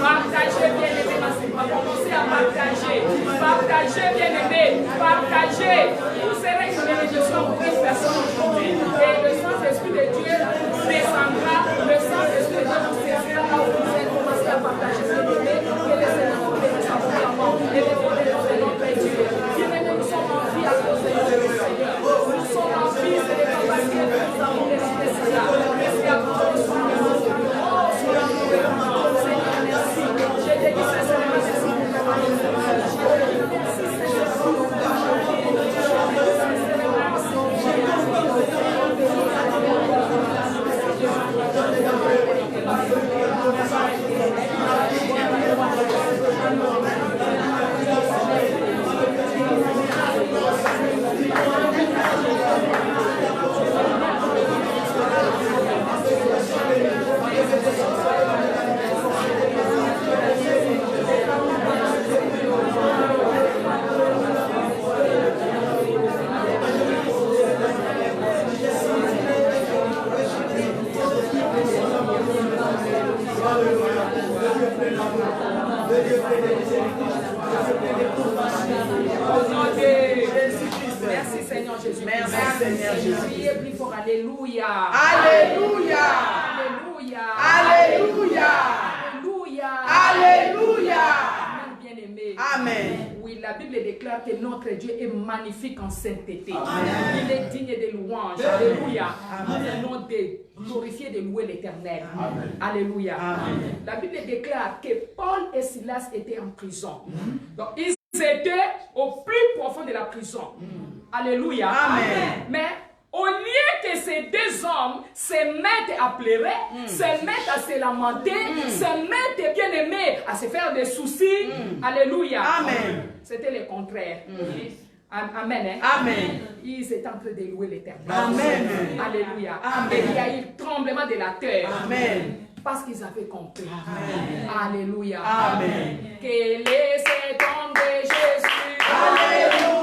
Partagez, bien-aimé, commencez à partager. Partagez, bien-aimé, partagez. Vous serez une bénédiction pour une personne aujourd'hui. Et le Saint-Esprit de Dieu descendra. Le Saint-Esprit de Dieu vous saisira là où vous êtes. Commencez à partager, bien-aimé. Que le Seigneur vous bénisse abondamment. Et les bonnes de notre Dieu. Bien-aimé, nous sommes en vie à cause de notre Seigneur. Nous sommes en vie, c'est les capacités que nous avons mérité cela. Merci à vous. Merci Seigneur Jésus. Merci Seigneur Jésus. Priez plus fort. Alléluia. Alléluia. Alléluia. Alléluia. Alléluia. Alléluia. Amen, bien-aimé. Amen. Oui, la Bible déclare que notre Dieu est magnifique en sainteté. Amen. Il est digne de louange. Alléluia. Nous allons glorifier, de louer l'Éternel. Alléluia. Amen. La Bible déclare que Paul et Silas étaient en prison. Donc, ils étaient au plus profond de la prison. Alléluia. Amen. Mais au lieu que ces deux hommes se mettent à pleurer, se mettent à se lamenter, se mettent, bien aimés, à se faire des soucis. Alléluia. Amen. C'était le contraire. Amen. Hein? Amen. Ils étaient en train de louer l'Éternel. Amen. Alléluia. Amen. Et il y a eu tremblement de la terre. Amen. Parce qu'ils avaient compris. Amen. Alléluia. Amen. Quel est cet homme de Jésus? Alléluia.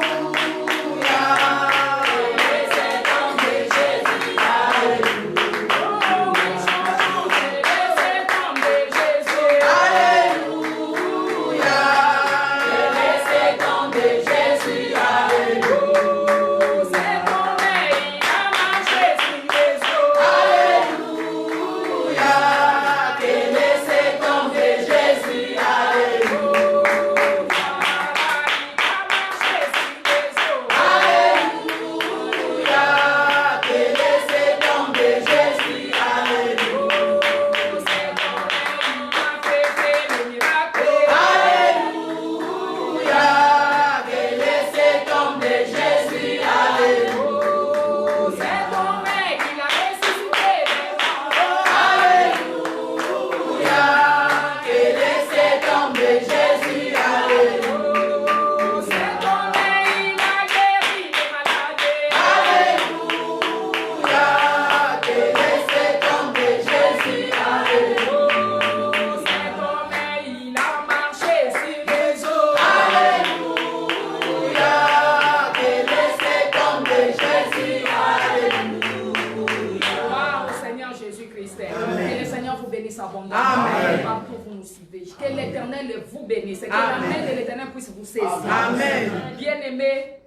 Que l'Éternel vous bénisse. Que la main de l'Éternel puisse vous saisir. Amen. Bien-aimés,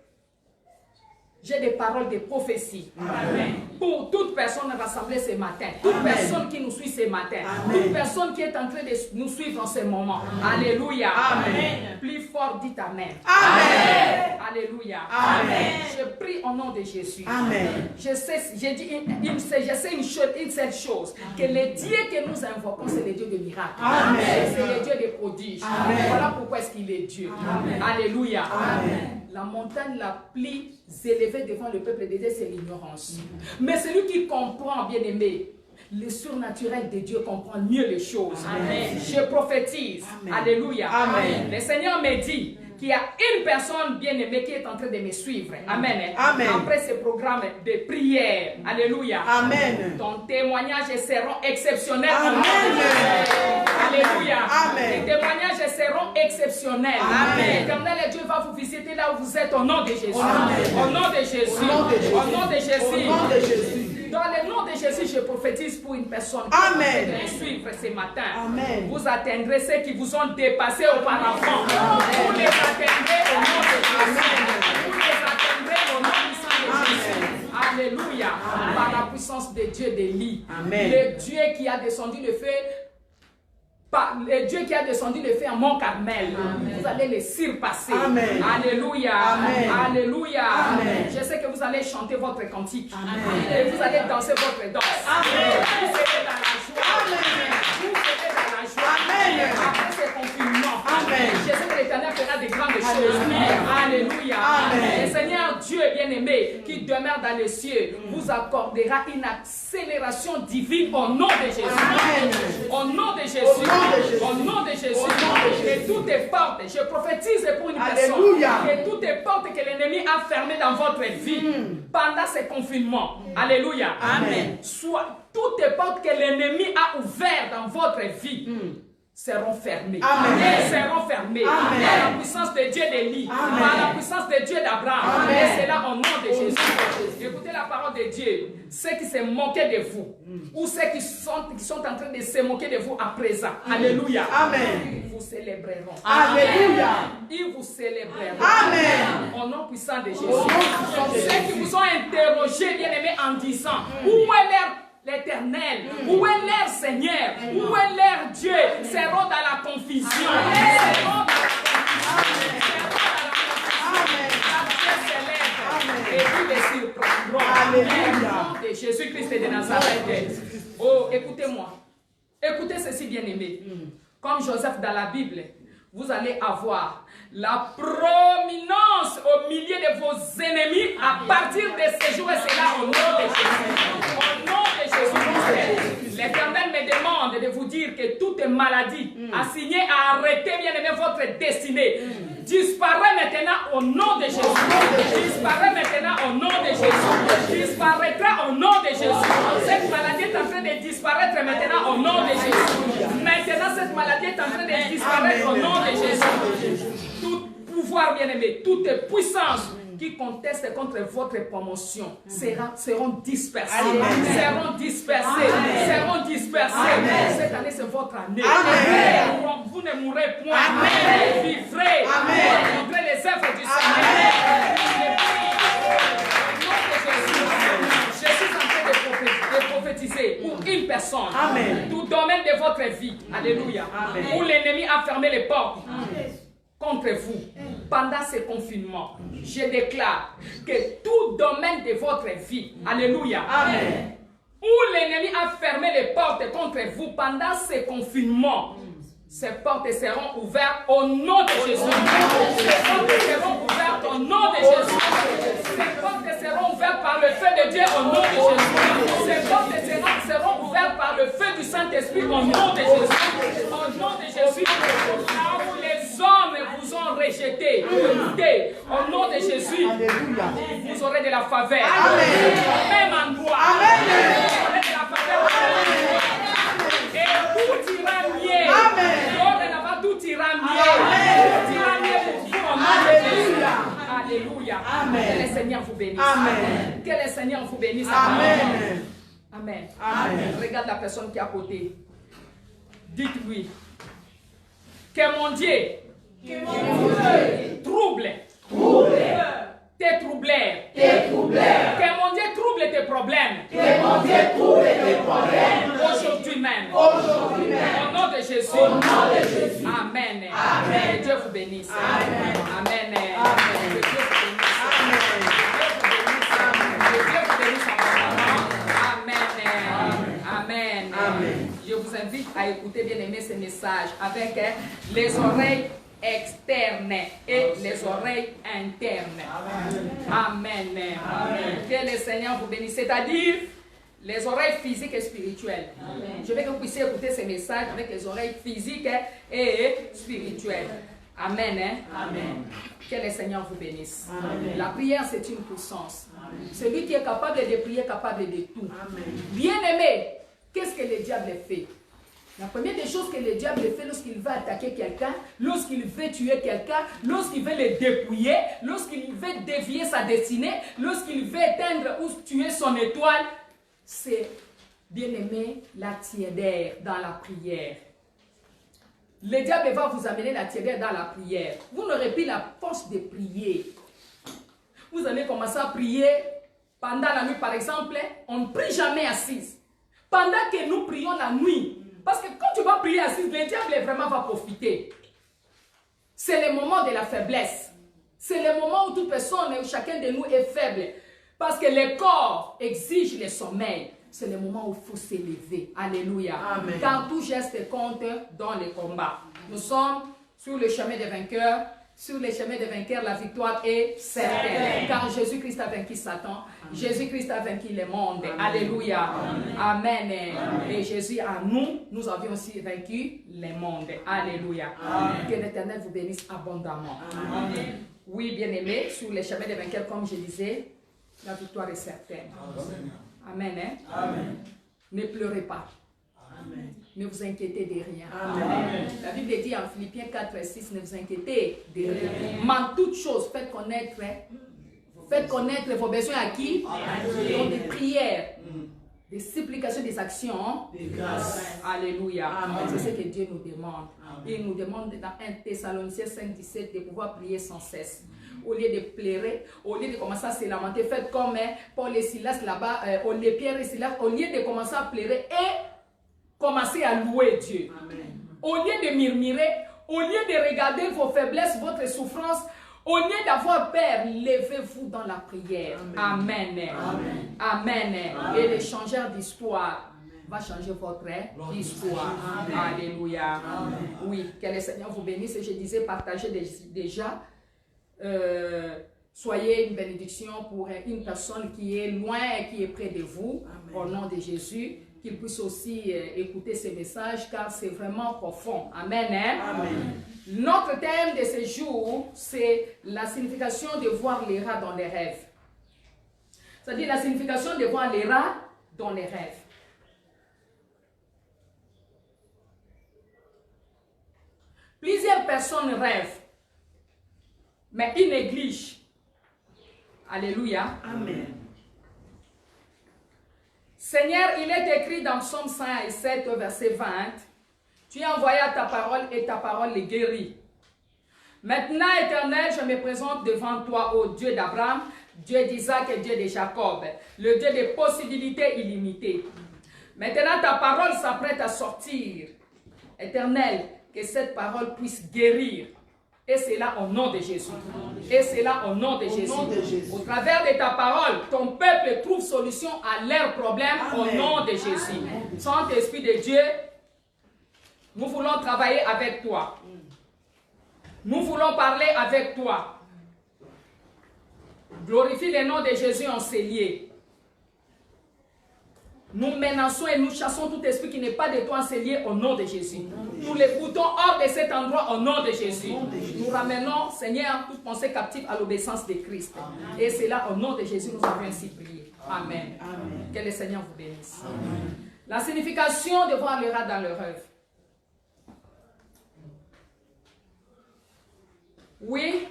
j'ai des paroles de prophétie. Amen. Pour toute personne rassemblée ce matin, toute personne qui nous suit ce matin, toute personne qui est en train de nous suivre en ce moment. Alléluia. Amen. Plus fort, dites Amen. Amen. Alléluia. Amen. Je prie au nom de Jésus. Amen. Je sais une seule chose, que le Dieu que nous invoquons, c'est le Dieu de miracles. C'est le Dieu des prodiges. Amen. Voilà pourquoi est-ce qu'il est Dieu. Amen. Alléluia. Amen. La montagne la plus élevée devant le peuple de Dieu, c'est l'ignorance. Mais celui qui comprend, bien aimé, le surnaturel de Dieu comprend mieux les choses. Amen. Je prophétise. Amen. Alléluia. Amen. Le Seigneur me dit qu'il y a une personne bien-aimée qui est en train de me suivre. Amen. Amen. Après ce programme de prière. Alléluia. Amen. Ton témoignage sera exceptionnel. Amen. Alléluia. Amen. Les témoignages seront exceptionnels. Amen. L'Éternel Dieu va vous visiter là où vous êtes au nom de Jésus. Amen. Au nom de Jésus. Au nom de Jésus. Au nom de Jésus. Dans le nom de Jésus, je prophétise pour une personne qui Amen. va me suivre ce matin. Amen. Vous atteindrez ceux qui vous ont dépassé auparavant. Vous les atteindrez au nom de Jésus. Vous les atteindrez au nom de Jésus. Alléluia. Par la puissance de Dieu d'Élie. Amen. Le Dieu qui a descendu le feu. Le Dieu qui a descendu le feu à Mont Carmel, vous allez les surpasser. Amen. Alléluia. Amen. Alléluia. Amen. Je sais que vous allez chanter votre cantique. Amen. Et vous allez danser votre danse. Amen. Vous serez dans la joie. Amen. Vous serez dans la joie. Amen. Après ce confinement, Amen. je sais que l'Éternel fera de grandes choses. Alléluia. Amen. Le Seigneur Dieu bien-aimé qui demeure dans les cieux vous accordera une accélération divine au nom de Jésus. Amen. Au nom de Jésus. Au Au nom de Jésus. Au nom de Jésus. Que toutes les portes, je prophétise pour une Alléluia. personne, que toutes les portes que l'ennemi a fermées dans votre vie pendant ces confinements. Alléluia. Amen. Soit toutes les portes que l'ennemi a ouvertes dans votre vie seront fermées. Amen. Elles seront fermées. Amen. Par la puissance de Dieu d'Élie. Amen. Par la puissance de Dieu d'Abraham. Amen. Et c'est là au nom de Jésus. Écoutez la parole de Dieu. Ceux qui se moquaient de vous, ou ceux qui sont en train de se moquer de vous à présent. Alléluia. Amen. Ils vous célébreront. Alléluia. Ils vous célébreront. Amen. Au nom puissant de Jésus. Au nom puissant de Ceux Jésus. qui vous ont interrogé, bien-aimés, en disant où est l'Éternel, où est leur Seigneur, où est leur Dieu, seront dans la confusion. Seront dans la confusion. Amen. Et puis les surprendront. Alléluia. Au nom de Jésus-Christ de Nazareth. Oh, écoutez-moi. Écoutez ceci, bien-aimé. Comme Joseph dans la Bible, vous allez avoir la prominence au milieu de vos ennemis à partir de ce jour et c'est là au nom de Jésus. Au nom de Jésus. L'Éternel me demande de vous dire que toute maladie assignée à arrêter, bien aimé, votre destinée disparaît maintenant au nom de Jésus. Disparaît maintenant au nom de Jésus. Disparaîtra au nom de Jésus. Cette maladie est en train de disparaître maintenant au nom de Jésus. Maintenant, cette maladie est en train de disparaître au nom de Jésus. Tout pouvoir, bien-aimé, toute puissance qui contestent contre votre promotion seront dispersés. Seront dispersés. Seront dispersés. Cette année, c'est votre année. Vous ne mourrez point. Vous vivrez. Vous rencontrez les œuvres du Seigneur. Je suis en train de prophétiser pour une personne. Tout domaine de votre vie. Alléluia. Où l'ennemi a fermé les portes contre vous pendant ce confinement. Je déclare que tout domaine de votre vie, alléluia, où l'ennemi a fermé les portes contre vous pendant ce confinement, ces portes seront ouvertes au nom de Jésus. Ces portes seront ouvertes au nom de Jésus. Ces portes seront ouvertes par le feu de Dieu au nom de Jésus. Ces portes seront ouvertes par le feu du Saint-Esprit au nom de Jésus. Au nom de Jésus. Là où les hommes vous ont rejeté, écoutez, au nom de Jésus, vous aurez de la faveur. Au même endroit. Vous aurez de la faveur. Et tout ira mieux. Dorénavant, tout ira mieux. Tout ira mieux pour vous au nom de Jésus. Alléluia. Que le Seigneur vous bénisse. Que le Seigneur vous bénisse. Amen. Amen. Regarde la personne qui est à côté. Dites-lui que mon Dieu trouble tes troubleurs. Que mon Dieu trouble tes problèmes. Aujourd'hui même. Au nom de Jésus. Amen. Que Dieu vous bénisse. Amen. Que Dieu vous bénisse. Amen. Je vous invite à écouter, bien aimé, ce message avec les oreilles externes et les oreilles internes. Amen. Que le Seigneur vous bénisse. C'est-à-dire les oreilles physiques et spirituelles. Je veux que vous puissiez écouter ce message avec les oreilles physiques et spirituelles. Amen. Que le Seigneur vous bénisse. La prière, c'est une puissance. Celui qui est capable de prier est capable de tout. Bien-aimé, qu'est-ce que le diable fait? La première des choses que le diable fait lorsqu'il veut attaquer quelqu'un, lorsqu'il veut tuer quelqu'un, lorsqu'il veut le dépouiller, lorsqu'il veut dévier sa destinée, lorsqu'il veut éteindre ou tuer son étoile, c'est, bien aimé, la tiédeur dans la prière. Le diable va vous amener la tiédeur dans la prière. Vous n'aurez plus la force de prier. Vous allez commencer à prier pendant la nuit, par exemple. On ne prie jamais assise. Pendant que nous prions la nuit. Parce que quand tu vas prier assise, le diable vraiment va profiter. C'est le moment de la faiblesse. C'est le moment où toute personne, chacun de nous est faible. Parce que le corps exige le sommeil. C'est le moment où il faut s'élever. Alléluia. Amen. Car tout geste compte dans le combat. Nous sommes sur le chemin des vainqueurs. Sur le chemin des vainqueurs, la victoire est certaine. Car Jésus-Christ a vaincu Satan. Jésus-Christ a vaincu le monde. Amen. Alléluia. Amen. Amen. Et Jésus à nous avions aussi vaincu le monde. Alléluia. Amen. Que l'Éternel vous bénisse abondamment. Amen. Oui, bien-aimés, sur le chemin des vainqueurs, comme je disais, la victoire est certaine. Amen. Amen. Amen. Ne pleurez pas. Amen. Ne vous inquiétez de rien. Amen. La Bible dit en Philippiens 4 et 6, ne vous inquiétez de rien. Mais en toutes choses, faites connaître vos besoins à qui? Donc des prières, des supplications, des actions, des grâces. Alléluia. C'est ce que Dieu nous demande. Il nous demande dans 1 Thessaloniciens 5, 17 de pouvoir prier sans cesse. Au lieu de pleurer, au lieu de commencer à se lamenter, faites comme Paul et Silas là-bas, les Pierre et Silas, au lieu de commencer à pleurer et commencer à louer Dieu. Amen. Au lieu de murmurer, au lieu de regarder vos faiblesses, votre souffrance, au lieu d'avoir peur, levez-vous dans la prière. Amen. Amen. Amen. Amen. Et le changeur d'histoire va changer votre histoire. Amen. Alléluia. Amen. Oui, que le Seigneur vous bénisse. Je disais, partagez déjà. Soyez une bénédiction pour une personne qui est loin et qui est près de vous. Amen. Au nom de Jésus. Qu'il puisse aussi écouter ces messages car c'est vraiment profond. Amen. Hein? Amen. Notre thème de ce jour, c'est la signification de voir les rats dans les rêves. C'est-à-dire la signification de voir les rats dans les rêves. Plusieurs personnes rêvent, mais ils négligent. Alléluia. Amen. Seigneur, il est écrit dans Psaume 107, verset 20, « Tu as envoyé ta parole et ta parole les guérit. Maintenant, Éternel, je me présente devant toi, ô Dieu d'Abraham, Dieu d'Isaac et Dieu de Jacob, le Dieu des possibilités illimitées. Maintenant, ta parole s'apprête à sortir. Éternel, que cette parole puisse guérir. Et c'est là au nom de Jésus. Et c'est là au nom de Jésus. Au travers de ta parole, ton peuple trouve solution à leurs problèmes. Amen. Au nom de Jésus. Saint-Esprit de Dieu, nous voulons travailler avec toi. Nous voulons parler avec toi. Glorifie le nom de Jésus en ces lieux. Nous menaçons et nous chassons tout esprit qui n'est pas de toi en ces lieux au nom de Jésus. Nous les foutons hors de cet endroit au nom de Jésus. Nous ramenons, Seigneur, toute pensée captive à l'obéissance de Christ. Amen. Et c'est là, au nom de Jésus, nous avons ainsi prié. Amen. Amen. Que le Seigneur vous bénisse. Amen. La signification de voir le rat dans le rêve. Oui.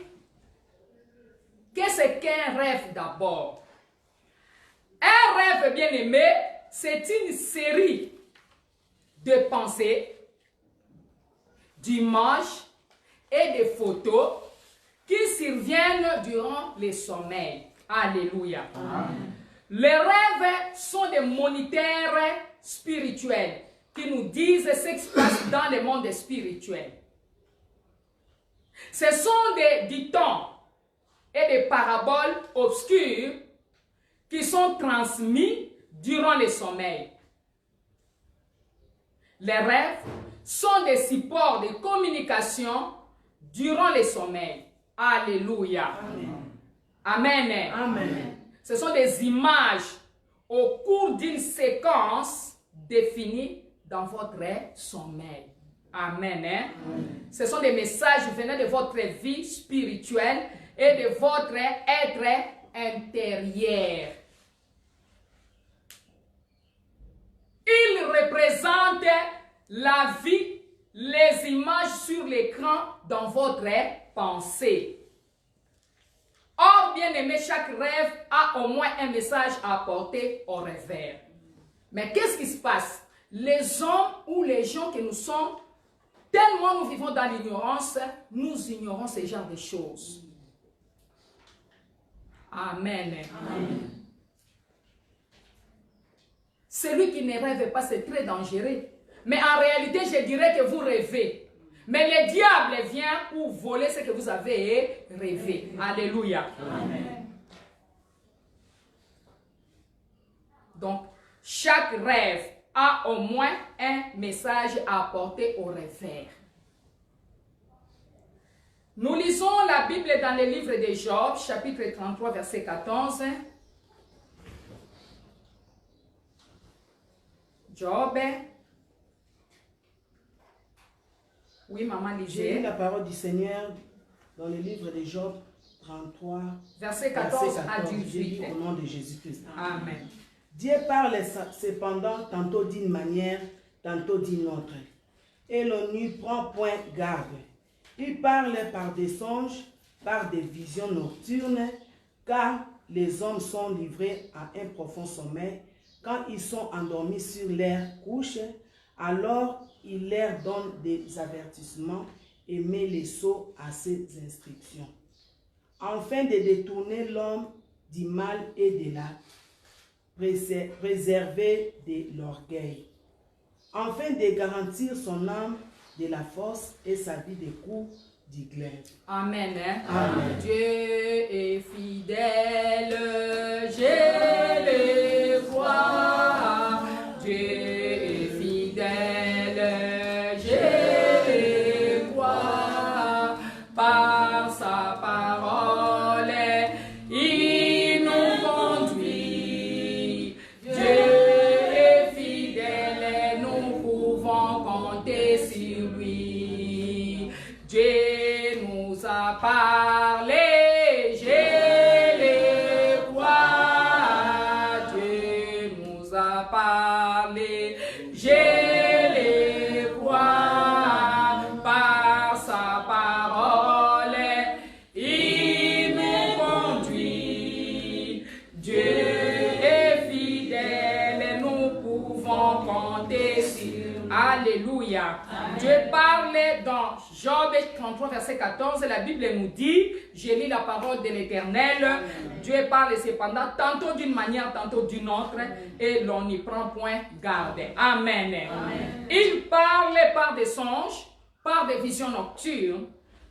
Qu'est-ce qu'un rêve d'abord? Un rêve bien aimé, c'est une série de pensées, d'images et de photos qui surviennent durant le sommeil. Alléluia. Amen. Les rêves sont des moniteurs spirituels qui nous disent ce qui se passe dans le monde spirituel. Ce sont des dictons et des paraboles obscures qui sont transmis durant le sommeil. Les rêves sont des supports de communication durant le sommeil. Alléluia. Amen. Amen. Amen. Ce sont des images au cours d'une séquence définie dans votre sommeil. Amen. Amen. Ce sont des messages venant de votre vie spirituelle et de votre être intérieur. Ils représentent la vie, les images sur l'écran dans votre pensée. Or, bien aimé, chaque rêve a au moins un message à apporter au rêveur. Mais qu'est-ce qui se passe? Les hommes ou les gens que nous sommes, tellement nous vivons dans l'ignorance, nous ignorons ce genre de choses. Amen. Amen. Celui qui ne rêve pas, c'est très dangereux. Mais en réalité, je dirais que vous rêvez. Mais le diable vient pour voler ce que vous avez rêvé. Alléluia. Amen. Donc, chaque rêve a au moins un message à apporter au rêveur. Nous lisons la Bible dans le livre de Job, chapitre 33, verset 14. Job. Oui, maman, lisez. J'ai lu la parole du Seigneur dans le livre de Job 33, verset 14 à 18. J'ai lu au nom de Jésus-Christ. Amen. Dieu parle cependant tantôt d'une manière, tantôt d'une autre. Et l'on n'y prend point garde. Il parle par des songes, par des visions nocturnes, car les hommes sont livrés à un profond sommeil. Quand ils sont endormis sur leur couche, alors il leur donne des avertissements et met les sceaux à ses instructions, afin de détourner l'homme du mal et de la préserver de l'orgueil, afin de garantir son âme de la force et sa vie des coups du glaive. Amen. Amen. Dieu est fidèle, je le vois. Dieu est fidèle, je le vois. Par sa parole, il nous conduit. Dieu est fidèle, nous pouvons compter sur lui. Dieu nous a parlé, je le vois. Dieu nous a parlé, je le vois. Par sa parole, il nous conduit. Dieu est fidèle, nous pouvons compter sur lui. Alléluia. Amen. Dieu parle dans Job 33, verset 14. La Bible nous dit, je lis la parole de l'Éternel. Dieu parle cependant tantôt d'une manière, tantôt d'une autre, et l'on n'y prend point garde. Amen. Amen. Il parle par des songes, par des visions nocturnes,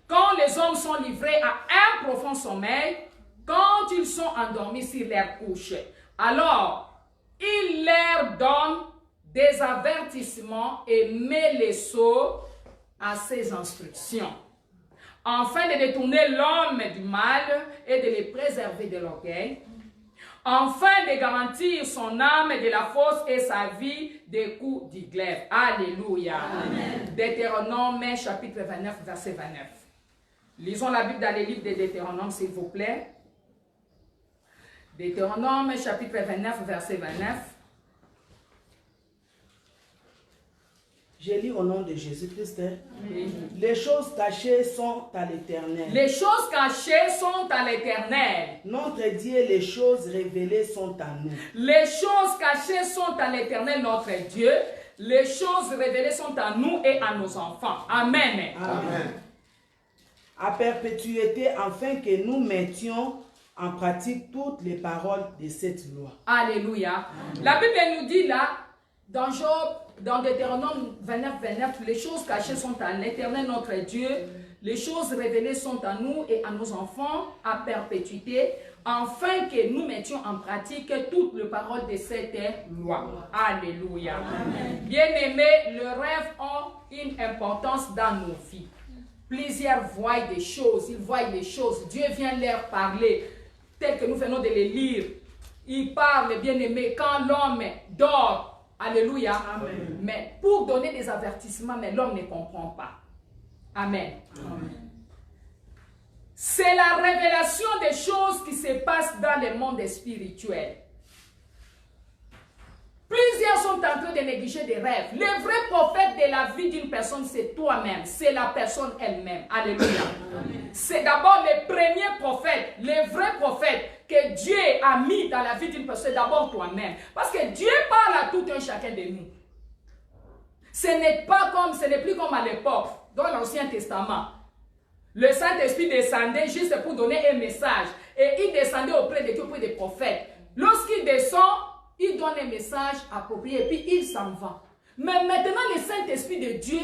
quand les hommes sont livrés à un profond sommeil, quand ils sont endormis sur leur couche. Alors, il leur donne des avertissements et met les sceaux à ses instructions, afin de détourner l'homme du mal et de le préserver de l'orgueil, afin de garantir son âme de la force et sa vie des coups du glaive. Alléluia. Amen. Deutéronome chapitre 29, verset 29. Lisons la Bible dans les livres de Deutéronome, s'il vous plaît. Deutéronome chapitre 29, verset 29. Je lis au nom de Jésus-Christ. Oui. Les choses cachées sont à l'Éternel. Les choses cachées sont à l'Éternel. Notre Dieu, les choses révélées sont à nous. Les choses cachées sont à l'Éternel, notre Dieu. Les choses révélées sont à nous et à nos enfants. Amen. Amen. À perpétuité, afin que nous mettions en pratique toutes les paroles de cette loi. Alléluia. Amen. La Bible nous dit là, dans Job, dans Deutéronome 29, 29, les choses cachées sont à l'Éternel notre Dieu, les choses révélées sont à nous et à nos enfants à perpétuité, afin que nous mettions en pratique toutes les paroles de cette loi. Alléluia. Bien-aimés, les rêves ont une importance dans nos vies. Plusieurs voient des choses, ils voient les choses, Dieu vient leur parler, tel que nous venons de les lire. Il parle, bien-aimés, quand l'homme dort. Alléluia. Amen. Mais pour donner des avertissements, mais l'homme ne comprend pas. Amen. Amen. C'est la révélation des choses qui se passent dans le monde spirituel. Plusieurs sont en train de négliger des rêves. Le vrai prophète de la vie d'une personne, c'est toi-même. C'est la personne elle-même. Alléluia. C'est d'abord le premier prophète, le vrai prophète que Dieu a mis dans la vie d'une personne. C'est d'abord toi-même. Parce que Dieu parle à tout un chacun de nous. Ce n'est plus comme à l'époque, dans l'Ancien Testament. Le Saint-Esprit descendait juste pour donner un message. Et il descendait auprès de Dieu, auprès des prophètes. Lorsqu'il descend, il donne un message approprié et puis il s'en va. Mais maintenant, le Saint-Esprit de Dieu,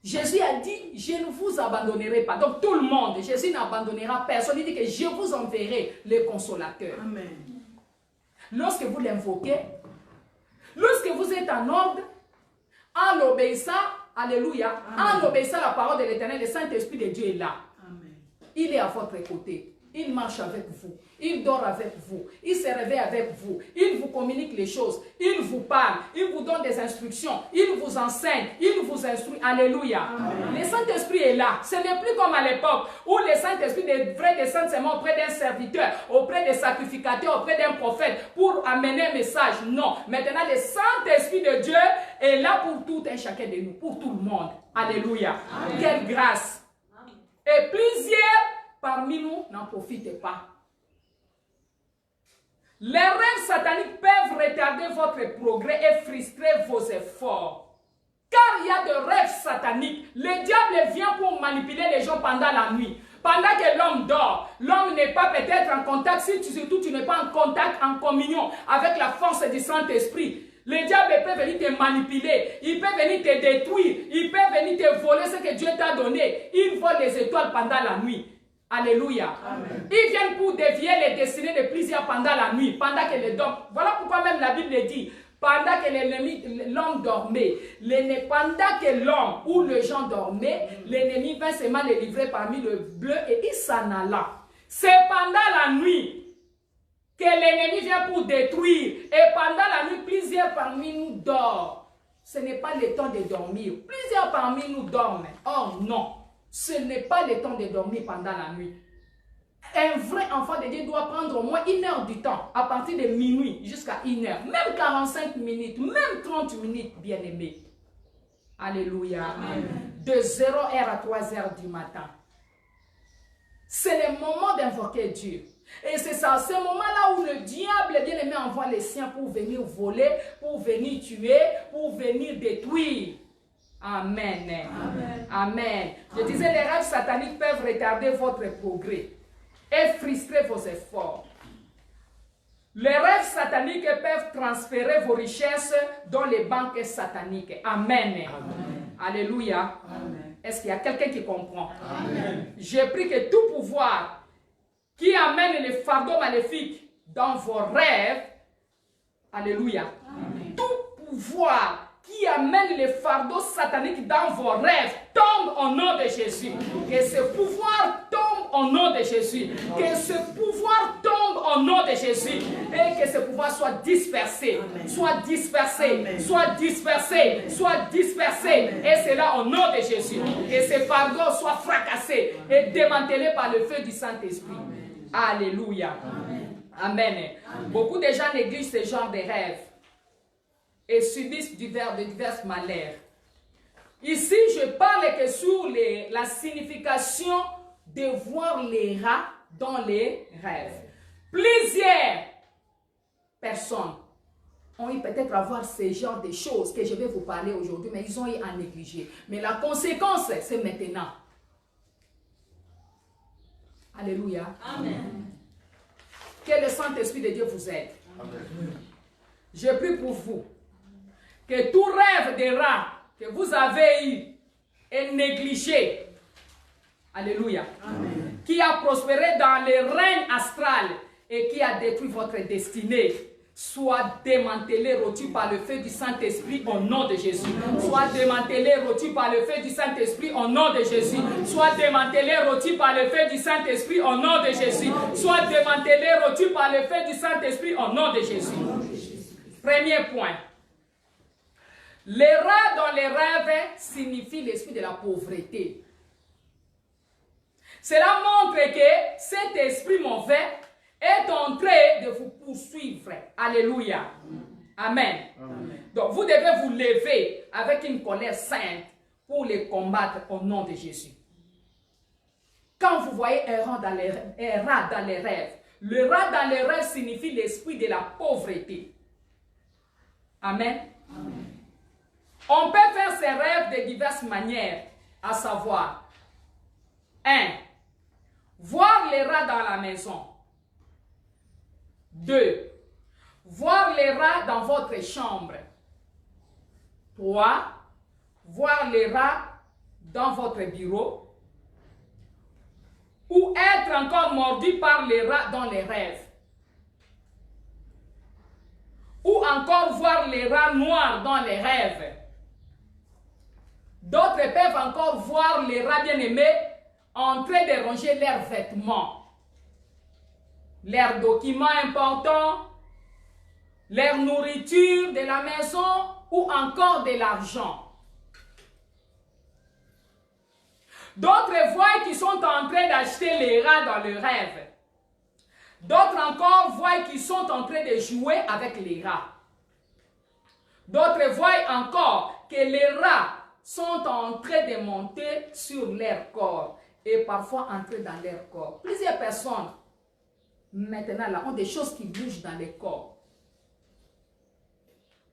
Jésus a dit, je ne vous abandonnerai pas. Donc tout le monde, Jésus n'abandonnera personne. Il dit que je vous enverrai le consolateur. Amen. Lorsque vous l'invoquez, lorsque vous êtes en ordre, en obéissant, alléluia, en obéissant à la parole de l'Éternel, le Saint-Esprit de Dieu est là. Amen. Il est à votre côté. Il marche avec vous. Il dort avec vous. Il se réveille avec vous. Il vous communique les choses. Il vous parle. Il vous donne des instructions. Il vous enseigne. Il vous instruit. Alléluia. Amen. Le Saint-Esprit est là. Ce n'est plus comme à l'époque où le Saint-Esprit devrait descendre seulement auprès d'un serviteur, auprès des sacrificateurs, auprès d'un prophète pour amener un message. Non. Maintenant, le Saint-Esprit de Dieu est là pour tout un chacun de nous, pour tout le monde. Alléluia. Amen. Quelle grâce. Et plusieurs parmi nous n'en profitent pas. Les rêves sataniques peuvent retarder votre progrès et frustrer vos efforts. Car il y a de rêves sataniques. Le diable vient pour manipuler les gens pendant la nuit. Pendant que l'homme dort, l'homme n'est pas peut-être en contact, surtout tu n'es pas en contact, en communion avec la force du Saint-Esprit. Le diable peut venir te manipuler, il peut venir te détruire, il peut venir te voler ce que Dieu t'a donné. Il vole les étoiles pendant la nuit. Alléluia. Amen. Ils viennent pour dévier les destinées de plusieurs pendant la nuit, pendant que les hommes. Voilà pourquoi même la Bible dit, pendant que l'homme dormait, pendant que l'homme ou le gens dormaient, l'ennemi vint seulement les livrer parmi le bleu et il s'en alla. C'est pendant la nuit que l'ennemi vient pour détruire. Et pendant la nuit, plusieurs parmi nous dorment. Ce n'est pas le temps de dormir. Plusieurs parmi nous dorment. Oh non. Ce n'est pas le temps de dormir pendant la nuit. Un vrai enfant de Dieu doit prendre au moins 1 heure du temps, à partir de minuit jusqu'à 1 heure, même 45 minutes, même 30 minutes, bien-aimés. Alléluia. Amen. De 0h à 3h du matin. C'est le moment d'invoquer Dieu. Et c'est ça, ce moment-là où le diable, bien-aimé, envoie les siens pour venir voler, pour venir tuer, pour venir détruire. Amen. Amen. Amen. Je disais, les rêves sataniques peuvent retarder votre progrès et frustrer vos efforts. Les rêves sataniques peuvent transférer vos richesses dans les banques sataniques. Amen. Amen. Alléluia. Est-ce qu'il y a quelqu'un qui comprend? Amen. J'ai pris que tout pouvoir qui amène les fardeaux maléfiques dans vos rêves, alléluia, amen, tout pouvoir qui amène les fardeaux sataniques dans vos rêves tombe au nom de Jésus. Que ce pouvoir tombe au nom de Jésus. Que ce pouvoir tombe au nom de Jésus. Et que ce pouvoir soit dispersé. Amen. Soit dispersé. Amen. Soit dispersé. Soit dispersé. Amen. Et c'est là au nom de Jésus. Que ces fardeaux soient fracassés et démantelés par le feu du Saint-Esprit. Alléluia. Amen. Amen. Amen. Beaucoup de gens négligent ce genre de rêves et subissent divers malheurs. Ici, je parle que sur la signification de voir les rats dans les rêves. Plusieurs personnes ont eu peut-être à voir ce genre de choses que je vais vous parler aujourd'hui, mais ils ont eu à négliger. Mais la conséquence, c'est maintenant. Alléluia. Amen. Que le Saint-Esprit de Dieu vous aide. Amen. Je prie pour vous que tout rêve de rat que vous avez eu et négligé, alléluia, amen, qui a prospéré dans les règnes astral et qui a détruit votre destinée, soit démantelé, rôti par le feu du Saint-Esprit au nom de Jésus. Soit démantelé, rôti par le feu du Saint-Esprit au nom de Jésus. Soit démantelé, rôti par le feu du Saint-Esprit au nom de Jésus. Soit démantelé, rôti par le feu du Saint-Esprit au nom de Jésus. Premier point. Les rats dans les rêves signifient l'esprit de la pauvreté. Cela montre que cet esprit mauvais est en train de vous poursuivre. Alléluia. Amen. Donc vous devez vous lever avec une colère sainte pour les combattre au nom de Jésus. Quand vous voyez un rat dans les rêves, le rat dans les rêves signifie l'esprit de la pauvreté. Amen. On peut faire ses rêves de diverses manières, à savoir 1. Voir les rats dans la maison. 2. Voir les rats dans votre chambre. 3. Voir les rats dans votre bureau. Ou être encore mordu par les rats dans les rêves. Ou encore voir les rats noirs dans les rêves. D'autres peuvent encore voir les rats bien-aimés en train de ranger leurs vêtements, leurs documents importants, leur nourriture de la maison ou encore de l'argent. D'autres voient qu'ils sont en train d'acheter les rats dans le rêve. D'autres encore voient qu'ils sont en train de jouer avec les rats. D'autres voient encore que les rats sont en train de monter sur leur corps et parfois entrer dans leur corps. Plusieurs personnes maintenant là ont des choses qui bougent dans le corps.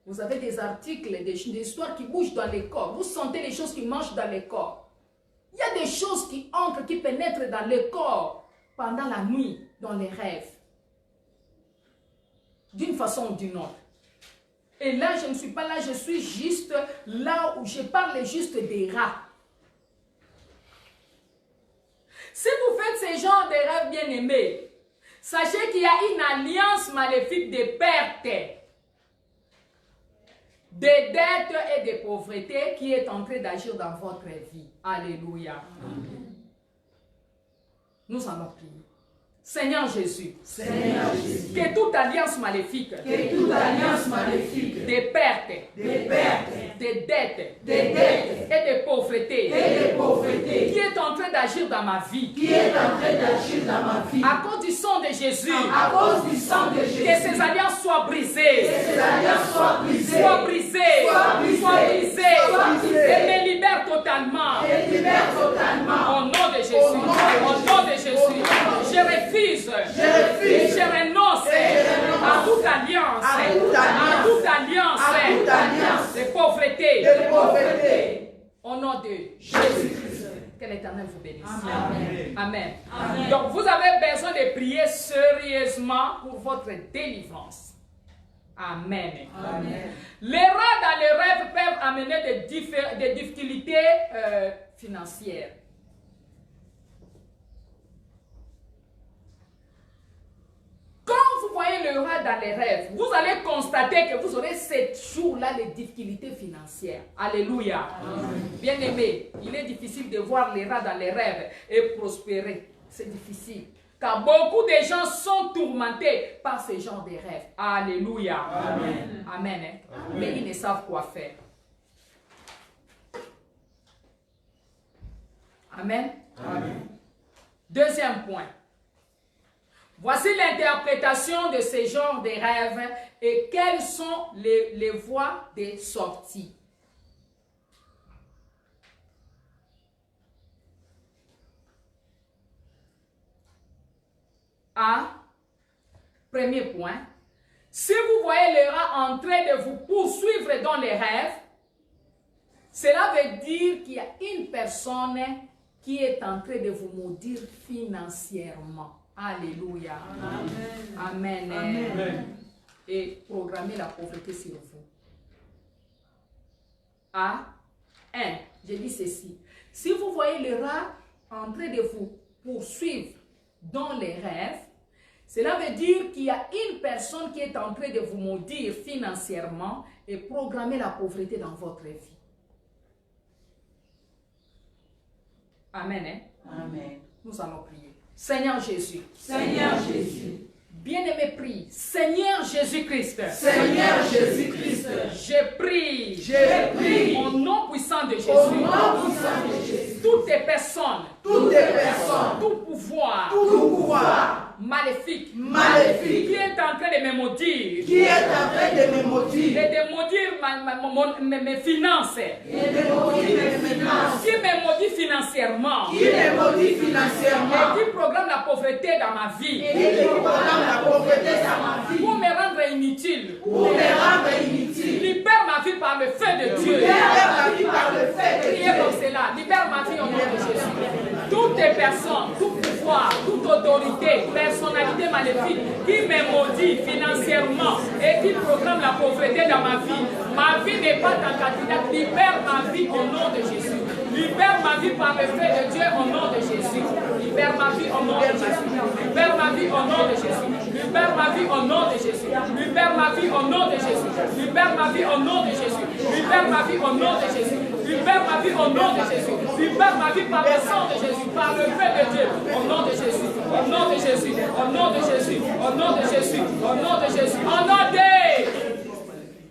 Vous avez des articles, des histoires qui bougent dans le corps. Vous sentez les choses qui marchent dans le corps. Il y a des choses qui entrent, qui pénètrent dans le corps pendant la nuit, dans les rêves. D'une façon ou d'une autre. Et là, je ne suis pas là, je suis juste là où je parle juste des rats. Si vous faites ce genre de rêves bien-aimés, sachez qu'il y a une alliance maléfique de perte, de dettes et de pauvreté qui est en train d'agir dans votre vie. Alléluia. Amen. Nous allons prier. Seigneur Jésus, que toute alliance maléfique, des pertes, des dettes et de pauvreté, qui est en train d'agir dans ma vie, à cause du sang de Jésus, que ces alliances soient brisées, soient brisées, et me libèrent totalement, au nom de Jésus, au nom de Jésus. Je refuse et je renonce à toute alliance de pauvreté. Au nom de Jésus-Christ. Que l'Éternel vous bénisse. Amen. Amen. Amen. Donc vous avez besoin de prier sérieusement pour votre délivrance. Amen. Amen. Les rats dans les rêves peuvent amener des difficultés financières. Quand vous voyez le rat dans les rêves, vous allez constater que vous aurez 7 jours-là des difficultés financières. Alléluia. Bien-aimé, il est difficile de voir les rats dans les rêves et prospérer. C'est difficile. Car beaucoup de gens sont tourmentés par ce genre de rêves. Alléluia. Amen. Amen. Amen. Mais ils ne savent quoi faire. Amen. Amen. Deuxième point. Voici l'interprétation de ce genre de rêves et quelles sont les voies de sortie. Premier point, si vous voyez le rat en train de vous poursuivre dans les rêves, cela veut dire qu'il y a une personne qui est en train de vous maudire financièrement. Alléluia. Amen. Amen. Amen. Et programmer la pauvreté sur vous. 1. Je dis ceci. Si vous voyez le rat en train de vous poursuivre dans les rêves, cela veut dire qu'il y a une personne qui est en train de vous maudire financièrement et programmer la pauvreté dans votre vie. Amen. Hein? Amen. Nous allons prier. Seigneur Jésus. Seigneur Jésus. Bien-aimé, prie. Seigneur Jésus-Christ. Seigneur Jésus-Christ. Je prie. Je prie. Au nom puissant de Jésus. Au nom puissant de Jésus. Toutes les personnes. Toutes les personnes. Tout pouvoir. Tout pouvoir. maléfique, maléfique, qui est en train de me maudire, qui est en train de me maudire, et de maudire mes finances, et de maudire mes finances, qui me maudit financièrement, qui me maudit et financièrement, qui programme la pauvreté dans ma vie, et qui programme la pauvreté dans ma vie, pour me rendre inutile. pour me rendre inutile. Libère ma vie par le feu de Dieu. Libère ma vie par le fait de Priez Dieu. comme cela. Libère ma vie au nom de Jésus. Toutes les personnes, tout pouvoir, toute autorité, personnalité maléfique qui me maudit financièrement et qui programme la pauvreté dans ma vie n'est pas ta candidate. Libère ma vie au nom de Jésus. Libère ma vie par le feu de Dieu au nom de Jésus. Libère ma vie au nom de Jésus. Libère ma vie au nom de Jésus. Libère ma vie au nom de Jésus. Libère ma vie au nom de Jésus. Libère ma vie au nom de Jésus. Libère ma vie au nom de Jésus. Libère ma vie au nom de Jésus. Libère ma vie par le sang de Jésus, par le feu de Dieu. Au nom de Jésus. Au nom de Jésus. Au nom de Jésus. Au nom de Jésus. Au nom de Jésus. Au nom de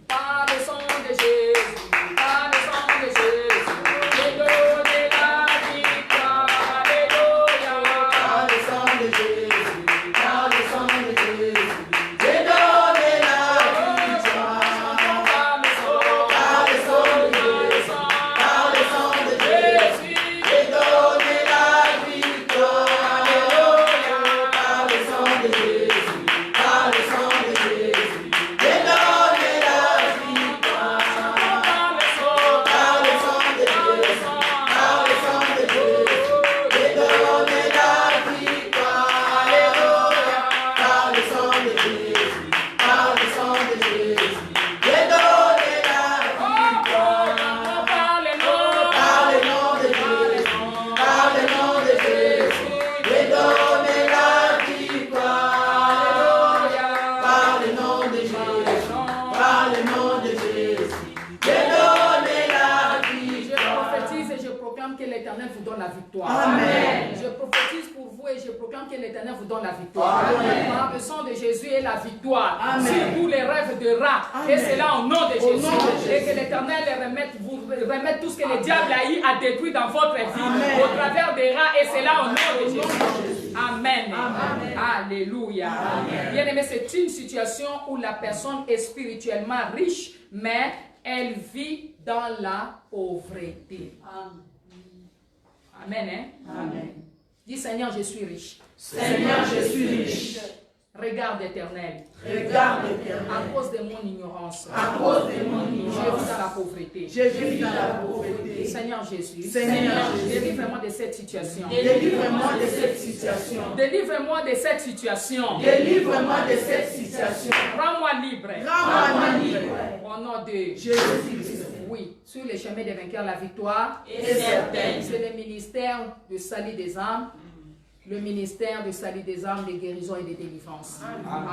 par le sang de Jésus. Par le sang de Jésus. J'ai donné la victoire. Alléluia. Par le sang de Jésus, par le sang de Jésus, j'ai donné la victoire. Par le sang Par le sang de Jésus, par le sang de Jésus, j'ai donné la victoire. Alléluia. Par le sang de Jésus, par le sang de Jésus, j'ai donné la victoire. Par le sang. Par le sang de Jésus, par le sang de Jésus, j'ai donné la victoire. Alléluia. Par le sang de Jésus, par le sang de Jésus, j'ai donné la victoire. Par le nom. Par le nom de Jésus, par le nom de Jésus, j'ai donné la victoire. Par le nom de Jésus, par le nom de Jésus, j'ai donné la Je victoire. prophétise et je proclame que l'Éternel vous donne la victoire. Amen. Je prophétise pour vous et je proclame que l'Éternel vous donne la victoire. Amen. Par le sang de Jésus et la victoire Amen. sur tous les rêves de rats. Amen. Et c'est là au nom de Jésus. nom de Jésus. Et que l'Éternel vous remette tout ce que le diable a détruit dans votre vie Amen. au travers des rats. Et c'est là au nom de Jésus. Amen. Alléluia. Bien-aimé, c'est une situation où la personne est spirituellement riche, mais elle vit dans la pauvreté. Amen. Hein? Amen. Dis Seigneur, je suis riche. Seigneur, je suis riche. Regarde éternel. Regarde, À Éternel. cause de mon ignorance, À cause de mon je vis ignorance, dans la pauvreté. je vis dans la pauvreté. Seigneur Jésus, Seigneur Jésus, délivre-moi de cette situation. délivre-moi de cette situation. Délivre-moi de cette situation. Délivre-moi de cette situation. Rends-moi libre. Rends-moi libre. Au nom de Jésus-Christ. Oui, sur les chemins des vainqueurs, la victoire est certaine. C'est le ministère de salut des âmes. Le ministère de salut des âmes, de guérison et de délivrance.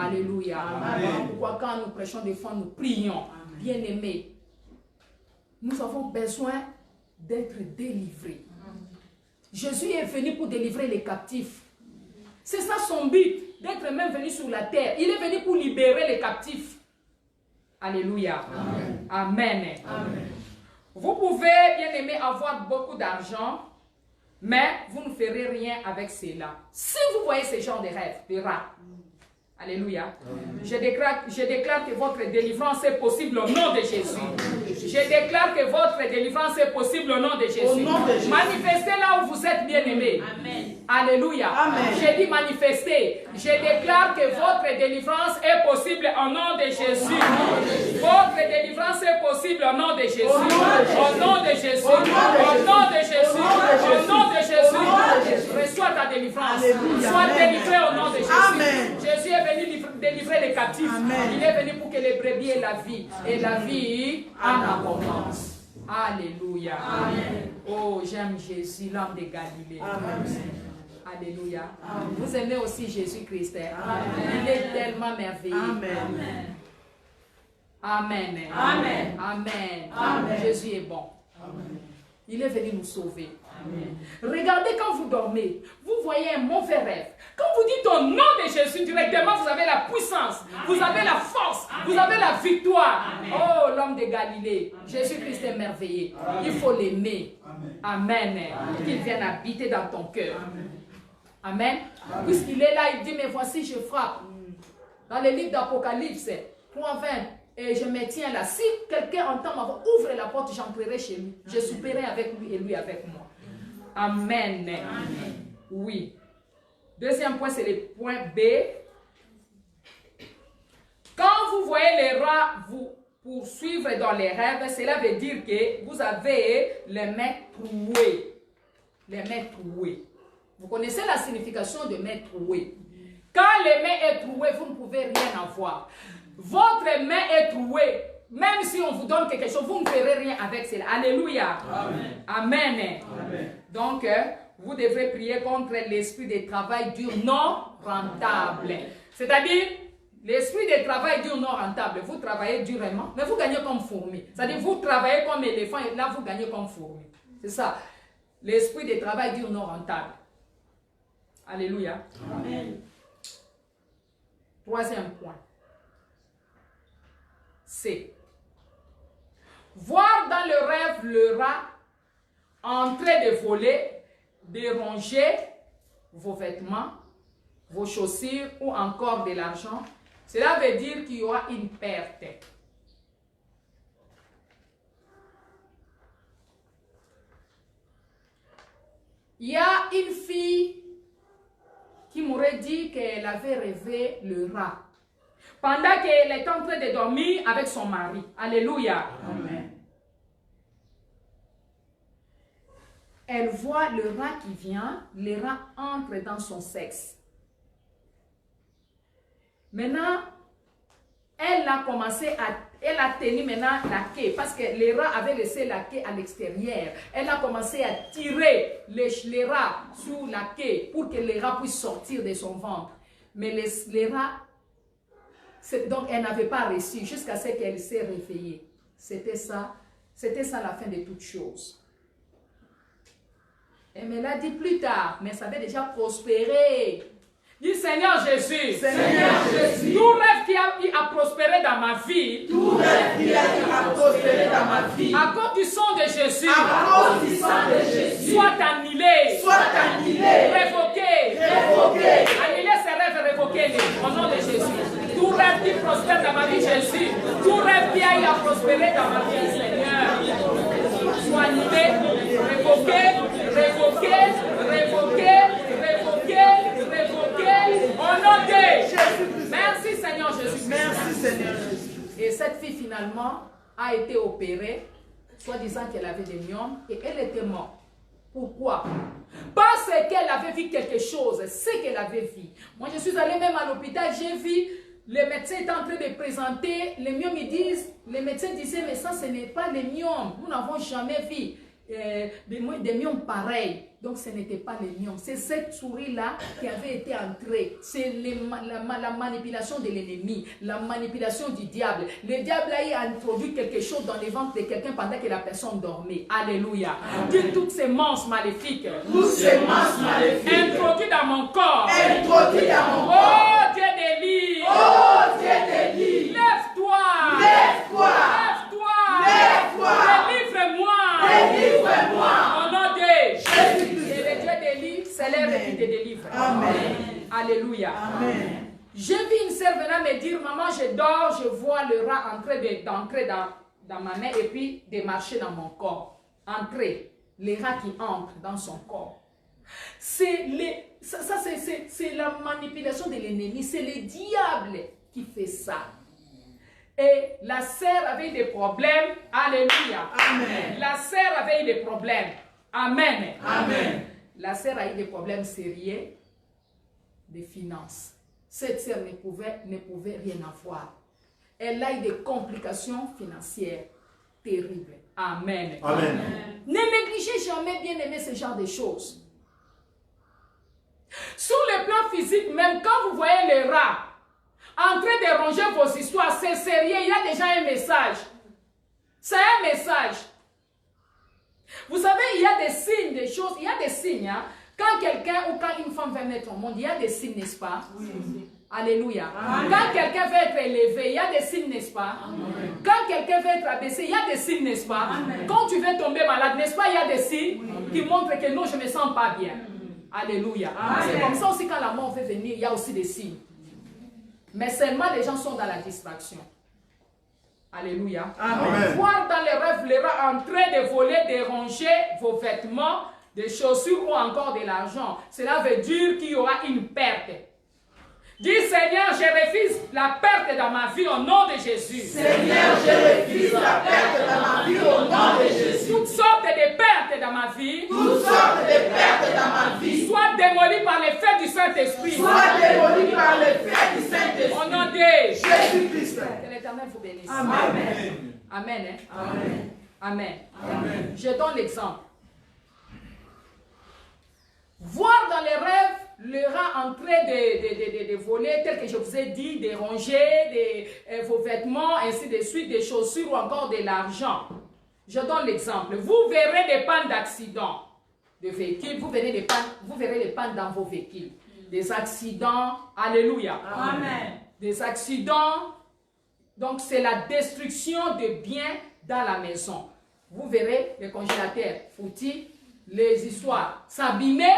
Alléluia. Voilà pourquoi quand nous prêchons des fois, nous prions. Bien-aimés, nous avons besoin d'être délivrés. Jésus est venu pour délivrer les captifs. C'est ça son but, d'être même venu sur la terre. Il est venu pour libérer les captifs. Alléluia. Amen. Vous pouvez, bien-aimés, avoir beaucoup d'argent, mais vous ne ferez rien avec cela. Si vous voyez ce genre de rêve, de rats, alléluia, je déclare que votre délivrance est possible au nom de Jésus. Je déclare que votre délivrance est possible au nom de Jésus. Au nom de Jésus. Manifestez là où vous êtes bien-aimés. Alléluia. Amen. J'ai dit manifester. Je déclare que votre délivrance est possible au nom de Jésus. Votre délivrance est possible au nom de Jésus. Au nom de Jésus. Au nom de Jésus. Au nom de Jésus. Reçois ta délivrance. Alléluia. Sois délivré au nom de Jésus. Amen. Jésus est venu délivrer les captifs. Amen. Il est venu pour que les brebis aient la vie. Et la vie en abondance. Alléluia. Oh, j'aime Jésus, l'homme de Galilée. Alléluia. Vous aimez aussi Jésus-Christ. Il est tellement merveilleux. Amen. Amen. Jésus est bon. Il est venu nous sauver. Regardez quand vous dormez, vous voyez un mauvais rêve. Quand vous dites au nom de Jésus, directement vous avez la puissance, vous avez la force, vous avez la victoire. Oh, l'homme de Galilée, Jésus-Christ est merveilleux. Il faut l'aimer. Amen. Qu'il vienne habiter dans ton cœur. Amen. Puisqu'il est là, il dit, mais voici, je frappe. Dans le livre d'Apocalypse 3:20, et je me tiens là. Si quelqu'un entend ma voix, ouvre la porte, j'entrerai chez lui. Je souperai avec lui et lui avec moi. Amen. Amen. Oui. Deuxième point, c'est le point B. Quand vous voyez les rats vous poursuivre dans les rêves, cela veut dire que vous avez les mains trouées. Les mains trouées. Vous connaissez la signification de main trouée. Quand les mains sont trouées, vous ne pouvez rien avoir. Votre main est trouée. Même si on vous donne quelque chose, vous ne ferez rien avec cela. Alléluia. Amen. Amen. Amen. Donc, vous devrez prier contre l'esprit de travail dur non rentable. C'est-à-dire, l'esprit de travail dur non rentable. Vous travaillez durement, mais vous gagnez comme fourmi. C'est-à-dire, vous travaillez comme éléphant et là, vous gagnez comme fourmi. C'est ça. L'esprit de travail dur non rentable. Alléluia. Amen. Troisième point. C. Voir dans le rêve le rat en train de voler, de ronger vos vêtements, vos chaussures ou encore de l'argent, cela veut dire qu'il y aura une perte. Il y a une fille qui m'aurait dit qu'elle avait rêvé le rat pendant qu'elle est en train de dormir avec son mari. Alléluia. Amen. Elle voit le rat qui vient, le rat entre dans son sexe. Maintenant, elle a commencé à... Elle a tenu maintenant la queue parce que les rats avaient laissé la queue à l'extérieur. Elle a commencé à tirer les rats sous la queue pour que les rats puissent sortir de son ventre. Mais les rats, donc elle n'avait pas réussi jusqu'à ce qu'elle s'est réveillée. C'était ça la fin de toute chose. Et elle l'a dit plus tard, mais ça avait déjà prospéré. Dis Seigneur Jésus, Seigneur Jésus, tout rêve qui a prospéré dans ma vie, tout rêve qui a prospéré dans ma vie, à cause du sang de Jésus, à cause du sang de Jésus, soit annulé, révoqué, annulé ces rêves révoqués au nom de Jésus. Tout rêve qui prospère dans ma vie, Jésus, tout rêve qui a prospéré dans ma vie, Seigneur, soit annulé, révoqué, au nom de Jésus. Merci Seigneur Jésus. Merci Seigneur Jésus. Et cette fille finalement a été opérée, soi-disant qu'elle avait des myomes, et elle était morte. Pourquoi? Parce qu'elle avait vu quelque chose, ce qu'elle avait vu. Moi je suis allée même à l'hôpital, j'ai vu les médecins étaient en train de présenter, les myomes ils disent, les médecins disaient mais ça ce n'est pas les myomes, nous n'avons jamais vu des myomes pareils. Donc ce n'était pas les myomes, c'est cette souris-là qui avait été entrée. C'est la manipulation de l'ennemi, la manipulation du diable. Le diable a introduit quelque chose dans les ventres de quelqu'un pendant que la personne dormait. Alléluia. Dieu, toutes ces monstres maléfiques, introduits dans mon corps, oh Dieu des livres, oh Dieu des livres, lève-toi, délivre-moi, au nom de Jésus. Et le Dieu des livres s'élève et qui te délivre. Amen. Alléluia. Amen. J'ai vu une sœur venant me dire, maman, je dors, je vois le rat d'entrer dans ma main et puis de marcher dans mon corps. Entrer, les rats qui entrent dans son corps. C'est la manipulation de l'ennemi, c'est le diable qui fait ça. Et la sœur avait des problèmes. Alléluia. Amen. La sœur avait eu des problèmes. Amen. Amen. La sœur a eu des problèmes sérieux de finances. Cette sœur ne pouvait rien avoir. Elle a eu des complications financières terribles. Amen. Amen. Ne négligez jamais, bien aimé, ce genre de choses. Sur le plan physique, même quand vous voyez les rats en train de ronger vos histoires, c'est sérieux, il y a déjà un message. C'est un message. Vous savez, il y a des signes, des choses, il y a des signes. Hein? Quand quelqu'un ou quand une femme va naître au monde, il y a des signes, n'est-ce pas? Oui. Alléluia. Amen. Quand quelqu'un veut être élevé, il y a des signes, n'est-ce pas? Amen. Quand quelqu'un veut être abaissé, il y a des signes, n'est-ce pas? Amen. Quand tu veux tomber malade, n'est-ce pas? Il y a des signes qui montrent que non, je ne me sens pas bien. Alléluia. C'est comme ça aussi quand la mort veut venir, il y a aussi des signes. Mais seulement les gens sont dans la distraction. Alléluia. Amen. Voir dans les rêves les rats en train de voler, de ranger vos vêtements, des chaussures ou encore de l'argent. Cela veut dire qu'il y aura une perte. Dis Seigneur, je refuse la perte dans ma vie au nom de Jésus. Seigneur, je refuse la perte dans ma vie au nom de Jésus. Toutes sortes de pertes dans ma vie. Toutes sortes de pertes dans ma vie. Soient démolies par l'effet du Saint-Esprit. Soient démolies par l'effet du Saint-Esprit. Au nom de Jésus-Christ. Que l'Éternel vous bénisse. Amen. Amen. Hein? Amen. Amen. Amen. Je donne l'exemple. Voir dans les rêves le rat en train de voler, tel que je vous ai dit, de ranger vos vêtements, ainsi de suite, des chaussures ou encore de l'argent. Je donne l'exemple. Vous verrez des pannes d'accidents de véhicules, vous verrez des pannes dans vos véhicules. Des accidents, alléluia. Amen. Des accidents, donc c'est la destruction de biens dans la maison. Vous verrez les congélateurs foutis, les histoires s'abîmer.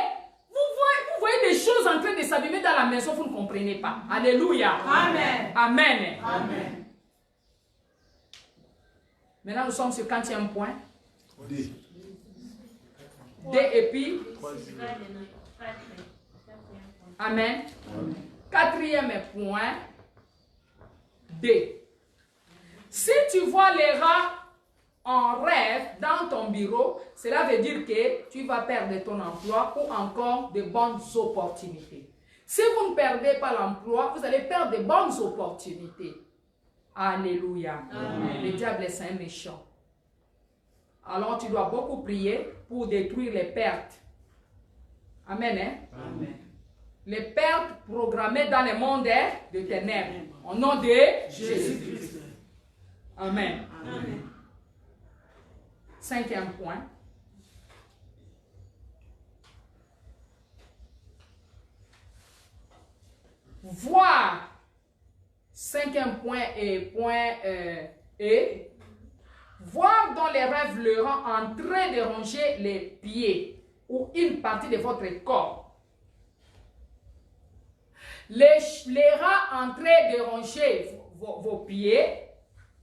Vous voyez des choses en train de s'abîmer dans la maison, vous ne comprenez pas. Alléluia. Amen. Amen. Amen. Maintenant, nous sommes sur le 40e point. D. D et puis. Amen. Quatrième point. D. Si tu vois les rats en rêve dans ton bureau, cela veut dire que tu vas perdre ton emploi ou encore de bonnes opportunités. Si vous ne perdez pas l'emploi, vous allez perdre de bonnes opportunités. Alléluia. Amen. Le diable est un méchant. Alors tu dois beaucoup prier pour détruire les pertes. Amen. Hein? Amen. Les pertes programmées dans le monde de ténèbres. Au nom de Jésus-Christ. Amen. Amen. Cinquième point. Voir. Cinquième point et point et. Voir dans les rêves le rat en train de ranger les pieds ou une partie de votre corps. Les rats en train de ranger vos pieds.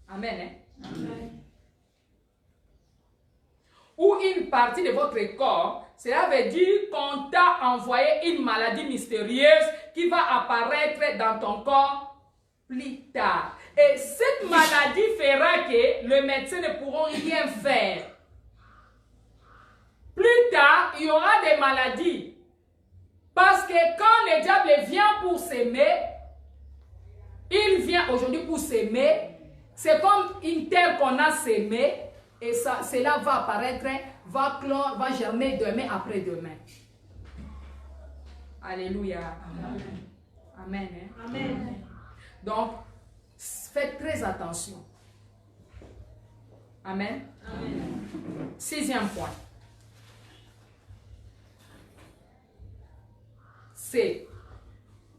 Amen. Hein? Amen. Ou une partie de votre corps, cela veut dire qu'on t'a envoyé une maladie mystérieuse qui va apparaître dans ton corps plus tard. Et cette maladie fera que les médecins ne pourront rien faire. Plus tard, il y aura des maladies. Parce que quand le diable vient pour s'aimer, il vient aujourd'hui pour s'aimer. C'est comme une terre qu'on a sémée. Et ça, cela va apparaître, va clore, va germer demain après demain. Alléluia. Amen. Amen. Hein? Amen. Donc, faites très attention. Amen. Amen. Sixième point. C.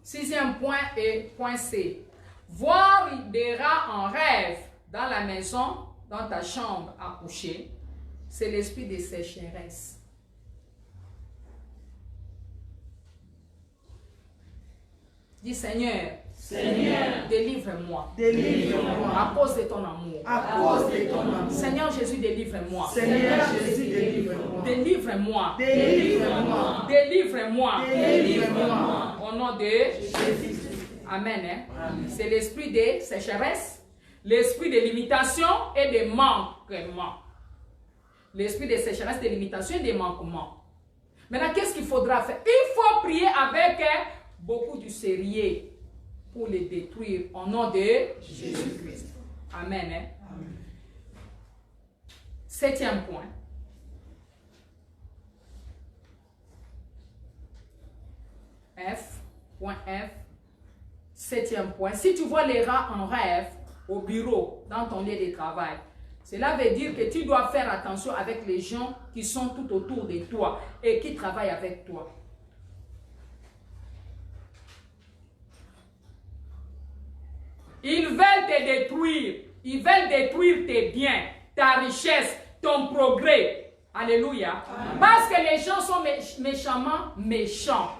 Sixième point et point C. Voir des rats en rêve dans la maison, dans ta chambre à coucher, c'est l'esprit de sécheresse. Dis Seigneur, Seigneur, délivre-moi. Délivre-moi. À cause de ton amour. À cause de ton amour. Seigneur Jésus, délivre-moi. Seigneur Jésus, délivre-moi. Délivre-moi. Délivre-moi. Délivre-moi. Délivre-moi. Au nom de Jésus. Amen. Hein? C'est l'esprit de sécheresse, l'esprit de limitation et de manquement. L'esprit de sécheresse, de limitation et de manquement. Maintenant, qu'est-ce qu'il faudra faire? Il faut prier avec beaucoup de sérieux pour les détruire au nom de Jésus-Christ. Amen. Hein? Amen. Septième point. F. Point F. Septième point. Si tu vois les rats en rêve au bureau, dans ton lieu de travail, cela veut dire que tu dois faire attention avec les gens qui sont tout autour de toi et qui travaillent avec toi. Ils veulent te détruire. Ils veulent détruire tes biens, ta richesse, ton progrès. Alléluia. Parce que les gens sont méchamment méchants.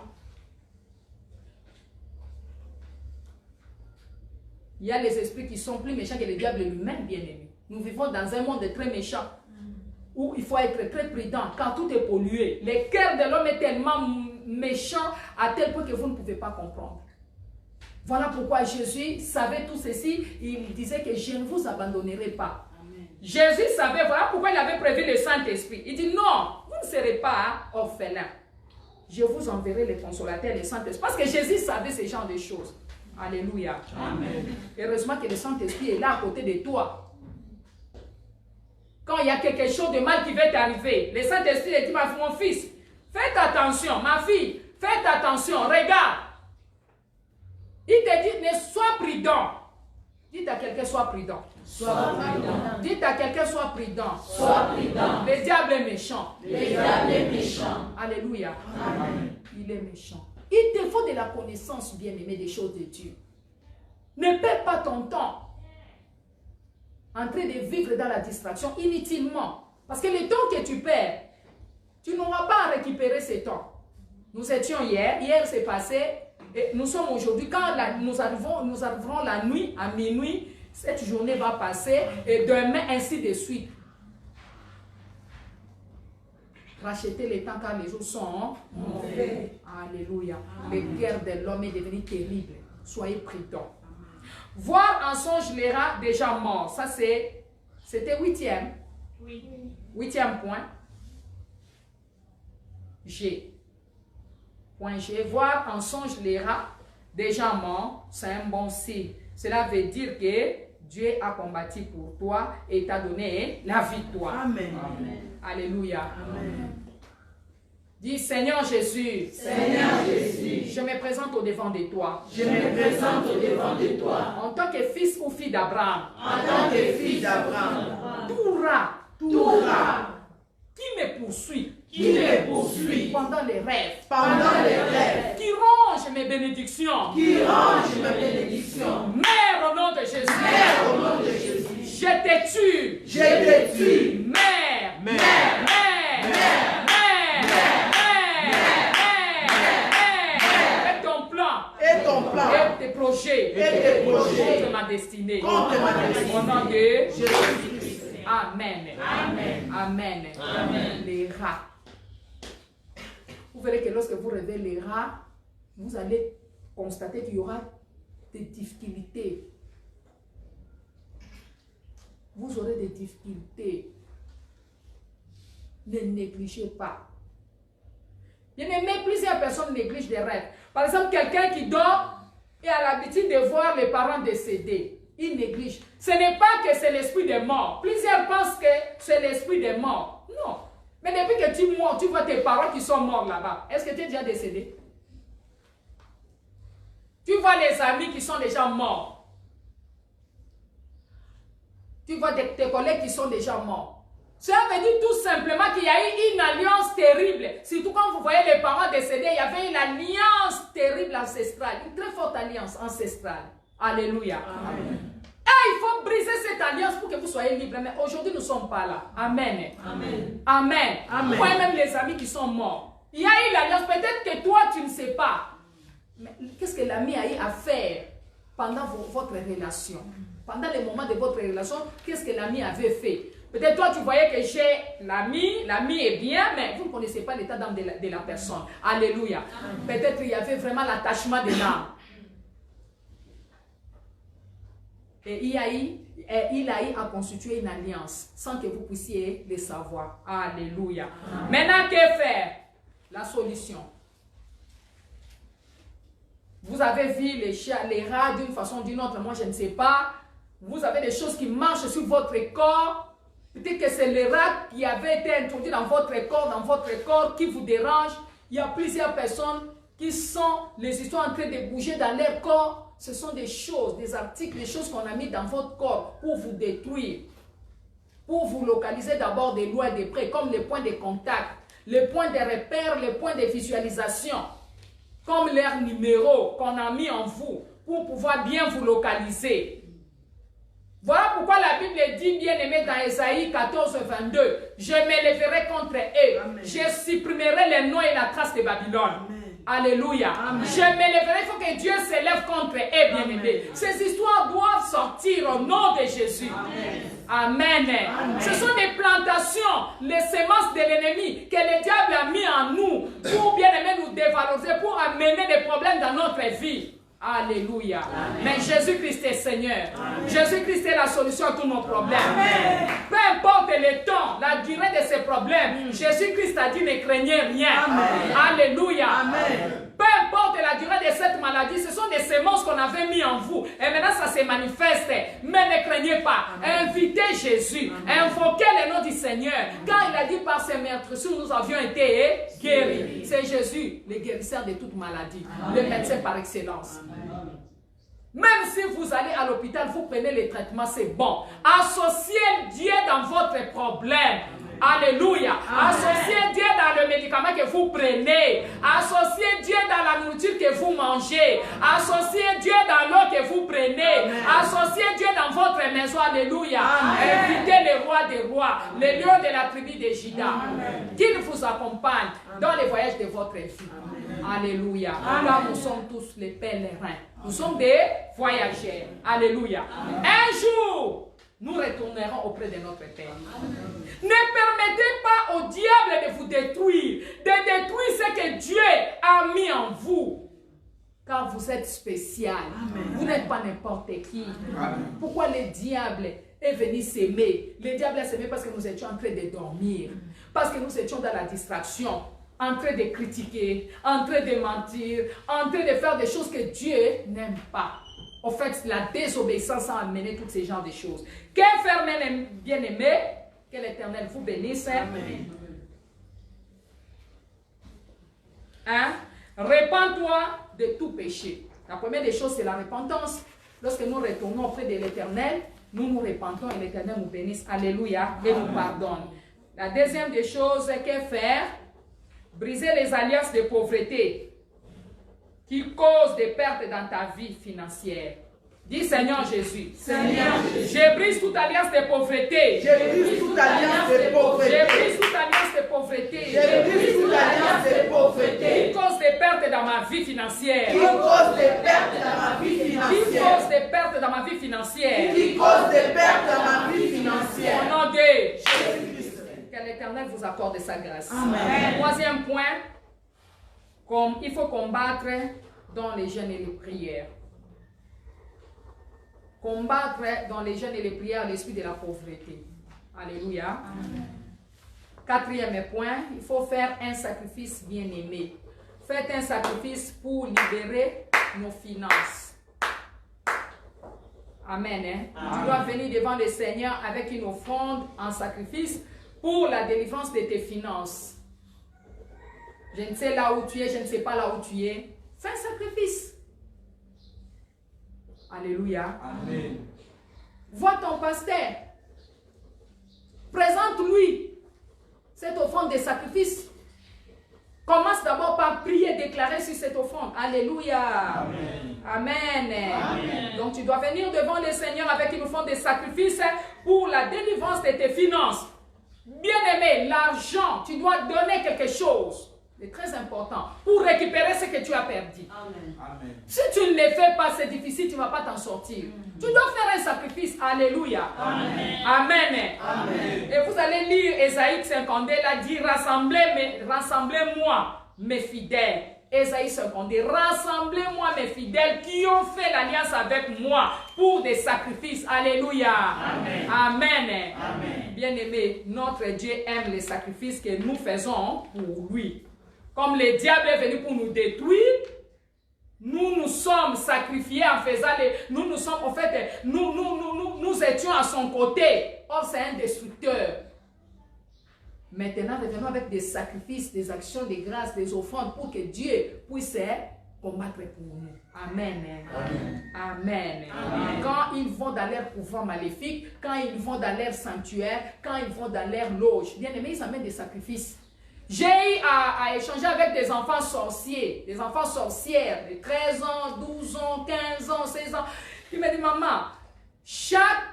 Il y a les esprits qui sont plus méchants que le diable lui-même, bien-aimé. Nous vivons dans un monde très méchant, où il faut être très prudent, car tout est pollué. Le cœur de l'homme est tellement méchant, à tel point que vous ne pouvez pas comprendre. Voilà pourquoi Jésus savait tout ceci. Il disait que je ne vous abandonnerai pas. Amen. Jésus savait, voilà pourquoi il avait prévu le Saint-Esprit. Il dit non, vous ne serez pas orphelins. Je vous enverrai le consolateur, le Saint-Esprit. Parce que Jésus savait ce genre de choses. Alléluia. Amen. Heureusement que le Saint-Esprit est là à côté de toi. Quand il y a quelque chose de mal qui va t'arriver, le Saint-Esprit dit, mon fils, faites attention, ma fille, faites attention, regarde. Il te dit, ne sois prudent. Dites à quelqu'un, sois prudent. Sois prudent. Dites à quelqu'un, sois prudent. Sois prudent. Le diable est méchant. Le diable est méchant. Alléluia. Amen. Il est méchant. Il te faut de la connaissance, bien-aimé, des choses de Dieu. Ne perds pas ton temps en train de vivre dans la distraction inutilement. Parce que le temps que tu perds, tu n'auras pas à récupérer ce temps. Nous étions hier c'est passé, et nous sommes aujourd'hui, quand nous arriverons la nuit, à minuit, cette journée va passer, et demain, ainsi de suite. Rachetez les temps car les jours sont mauvais. Alléluia. Les guerres de l'homme est devenue terrible. Soyez prudents. Voir en songe les rats déjà morts. Ça, c'était 8e. Oui. 8e point. G. Point G. Voir en songe les rats déjà morts, c'est un bon signe. Cela veut dire que Dieu a combattu pour toi et t'a donné la victoire. Amen. Amen. Alléluia. Amen. Dis Seigneur Jésus. Seigneur Jésus. Je me présente au devant de toi. Je me présente au devant de toi. En tant que fils ou fille d'Abraham. En tant que fils d'Abraham. Tout rat. Tout rat. Qui me poursuit. Qui me poursuit. Pendant les rêves. Pendant les rêves. Qui ronge mes bénédictions. Qui range mes bénédictions. Mère au nom de Jésus. Mère au nom de Jésus. Je te tue. Je te tue. Mère. Mère. Mère. Mère. Et ton plan. Et tes projets. Contre ma destinée. Contre ma destinée. Au nom de Jésus-Christ. Amen. Amen. Amen. Amen. Les rats. Vous verrez que lorsque vous rêvez les rats, vous allez constater qu'il y aura des difficultés. Vous aurez des difficultés. Ne négligez pas. Bien aimé, plusieurs personnes négligent des rêves. Par exemple, quelqu'un qui dort et a l'habitude de voir les parents décédés. Il néglige. Ce n'est pas que c'est l'esprit des morts. Plusieurs pensent que c'est l'esprit des morts. Non. Mais depuis que tu meurs, tu vois tes parents qui sont morts là-bas. Est-ce que tu es déjà décédé? Tu vois les amis qui sont déjà morts. Tu vois tes collègues qui sont déjà morts. Cela veut dire tout simplement qu'il y a eu une alliance terrible. Surtout quand vous voyez les parents décédés, il y avait une alliance terrible ancestrale. Une très forte alliance ancestrale. Alléluia. Amen. Et il faut briser cette alliance pour que vous soyez libres. Mais aujourd'hui, nous ne sommes pas là. Amen. Amen. Amen. Amen. Vous voyez même les amis qui sont morts. Il y a eu l'alliance. Peut-être que toi, tu ne sais pas. Mais qu'est-ce que l'ami a eu à faire pendant votre relation? Pendant les moments de votre relation, qu'est-ce que l'ami avait fait? Peut-être toi, tu voyais que j'ai l'ami est bien, mais vous ne connaissez pas l'état d'âme de la personne. Alléluia. Peut-être qu'il y avait vraiment l'attachement de l'âme. Et il a eu à constituer une alliance sans que vous puissiez le savoir. Alléluia. Maintenant, que faire? La solution. Vous avez vu les chats, les rats d'une façon ou d'une autre, moi je ne sais pas. Vous avez des choses qui marchent sur votre corps. Peut-être que c'est le rat qui avait été introduit dans votre corps qui vous dérange. Il y a plusieurs personnes qui sont les histoires en train de bouger dans leur corps. Ce sont des choses, des articles, des choses qu'on a mis dans votre corps pour vous détruire. Pour vous localiser d'abord de loin et de près, comme les points de contact, les points de repère, les points de visualisation. Comme leur numéro qu'on a mis en vous pour pouvoir bien vous localiser. Voilà pourquoi la Bible dit, bien aimé, dans Ésaïe 14, 22, je m'élèverai contre eux, Amen. je supprimerai les noms et la trace de Babylone. Amen. Alléluia. Amen. Je m'élèverai, il faut que Dieu s'élève contre eux, bien aimé. Ces histoires doivent sortir au nom de Jésus. Amen. Amen. Ce sont des plantations, les semences de l'ennemi que le diable a mis en nous pour, bien aimé, nous dévaloriser, pour amener des problèmes dans notre vie. Alléluia. Amen. Mais Jésus-Christ est Seigneur. Jésus-Christ est la solution à tous nos problèmes. Amen. Peu importe le temps, la durée de ces problèmes, Jésus-Christ a dit ne craignez rien. Amen. Alléluia. Amen. Peu importe la durée de cette maladie, ce sont des semences qu'on avait mis en vous. Et maintenant, ça se manifeste. Mais ne craignez pas. Invitez Jésus. Invoquez le nom du Seigneur. Car il a dit par ses meurtrissures, nous avions été guéris. C'est Jésus, le guérisseur de toute maladie. Le médecin par excellence. Même si vous allez à l'hôpital, vous prenez les traitements, c'est bon. Associez Dieu dans votre problème. Alléluia. Associez Dieu dans le médicament que vous prenez. Associez Dieu dans la nourriture que vous mangez. Associez Dieu dans l'eau que vous prenez. Associez Dieu dans votre maison. Alléluia. Invitez le roi des rois, le lion de la tribu de Juda, qu'il vous accompagne dans les voyages de votre vie. Alléluia. Car nous sommes tous les pèlerins. Nous sommes des voyageurs. Alléluia. Un jour, nous retournerons auprès de notre Père. Ne permettez pas au diable de vous détruire, de détruire ce que Dieu a mis en vous. Car vous êtes spécial. Vous n'êtes pas n'importe qui. Pourquoi le diable est venu s'aimer? Le diable a s'aimé parce que nous étions en train de dormir. Parce que nous étions dans la distraction. En train de critiquer, en train de mentir, en train de faire des choses que Dieu n'aime pas. En fait, la désobéissance a amené tous ces genres de choses. Que faire, bien aimé? Que l'Éternel vous bénisse. Amen. Hein? Répands-toi de tout péché. La première des choses, c'est la repentance. Lorsque nous retournons auprès de l'Éternel, nous nous repentons et l'Éternel nous bénisse. Alléluia. Et nous pardonne. La deuxième des choses, que faire? Briser les alliances de pauvreté qui causent des pertes dans ta vie financière. Dis Seigneur Jésus. Seigneur Jésus. Je brise toute alliance de pauvreté. Je brise toute alliance de pauvreté. Je brise toute alliance de pauvreté. Je brise toute alliance de pauvreté. Qui cause des pertes dans ma vie financière. Qui cause des pertes dans ma vie financière. Qui cause des pertes dans ma vie financière. Qui cause des pertes dans ma vie financière. Au nom de Jésus-Christ. Que l'Éternel vous accorde sa grâce. Amen. Troisième point, il faut combattre dans les jeûnes et les prières. Combattre dans les jeûnes et les prières l'esprit de la pauvreté. Alléluia. Amen. Quatrième point, il faut faire un sacrifice bien-aimé. Faites un sacrifice pour libérer nos finances. Amen. Amen. Tu dois venir devant le Seigneur avec une offrande en sacrifice pour la délivrance de tes finances. Je ne sais là où tu es, je ne sais pas là où tu es. Fais un sacrifice. Alléluia. Amen. Vois ton pasteur. Présente-lui cette offrande de sacrifice. Commence d'abord par prier, déclarer sur cette offrande. Alléluia. Amen. Amen. Amen. Donc tu dois venir devant le Seigneur avec une offrande de sacrifice pour la délivrance de tes finances. Bien-aimé, l'argent, tu dois donner quelque chose. C'est très important pour récupérer ce que tu as perdu. Amen. Amen. Si tu ne le fais pas, c'est difficile, tu ne vas pas t'en sortir. Tu dois faire un sacrifice. Alléluia. Amen. Amen. Amen. Et vous allez lire Ésaïe 52, là dit rassemblez-moi mes fidèles. Ésaïe 52, rassemblez-moi mes fidèles qui ont fait l'alliance avec moi pour des sacrifices. Alléluia. Amen. Amen. Amen. Bien-aimé, notre Dieu aime les sacrifices que nous faisons pour lui. Comme le diable est venu pour nous détruire, nous nous sommes sacrifiés en faisant nous étions à son côté. Or, c'est un destructeur. Maintenant, revenons avec des sacrifices, des actions de grâce, des offrandes pour que Dieu puisse combattre pour nous. Amen. Amen. Amen. Amen. Quand ils vont dans leur pouvoir maléfique, quand ils vont dans leur sanctuaire, quand ils vont dans leur loge, bien aimé, ils amènent des sacrifices. J'ai eu à échanger avec des enfants sorciers, des enfants sorcières de 13 ans, 12 ans, 15 ans, 16 ans. Il m'a dit, maman, chaque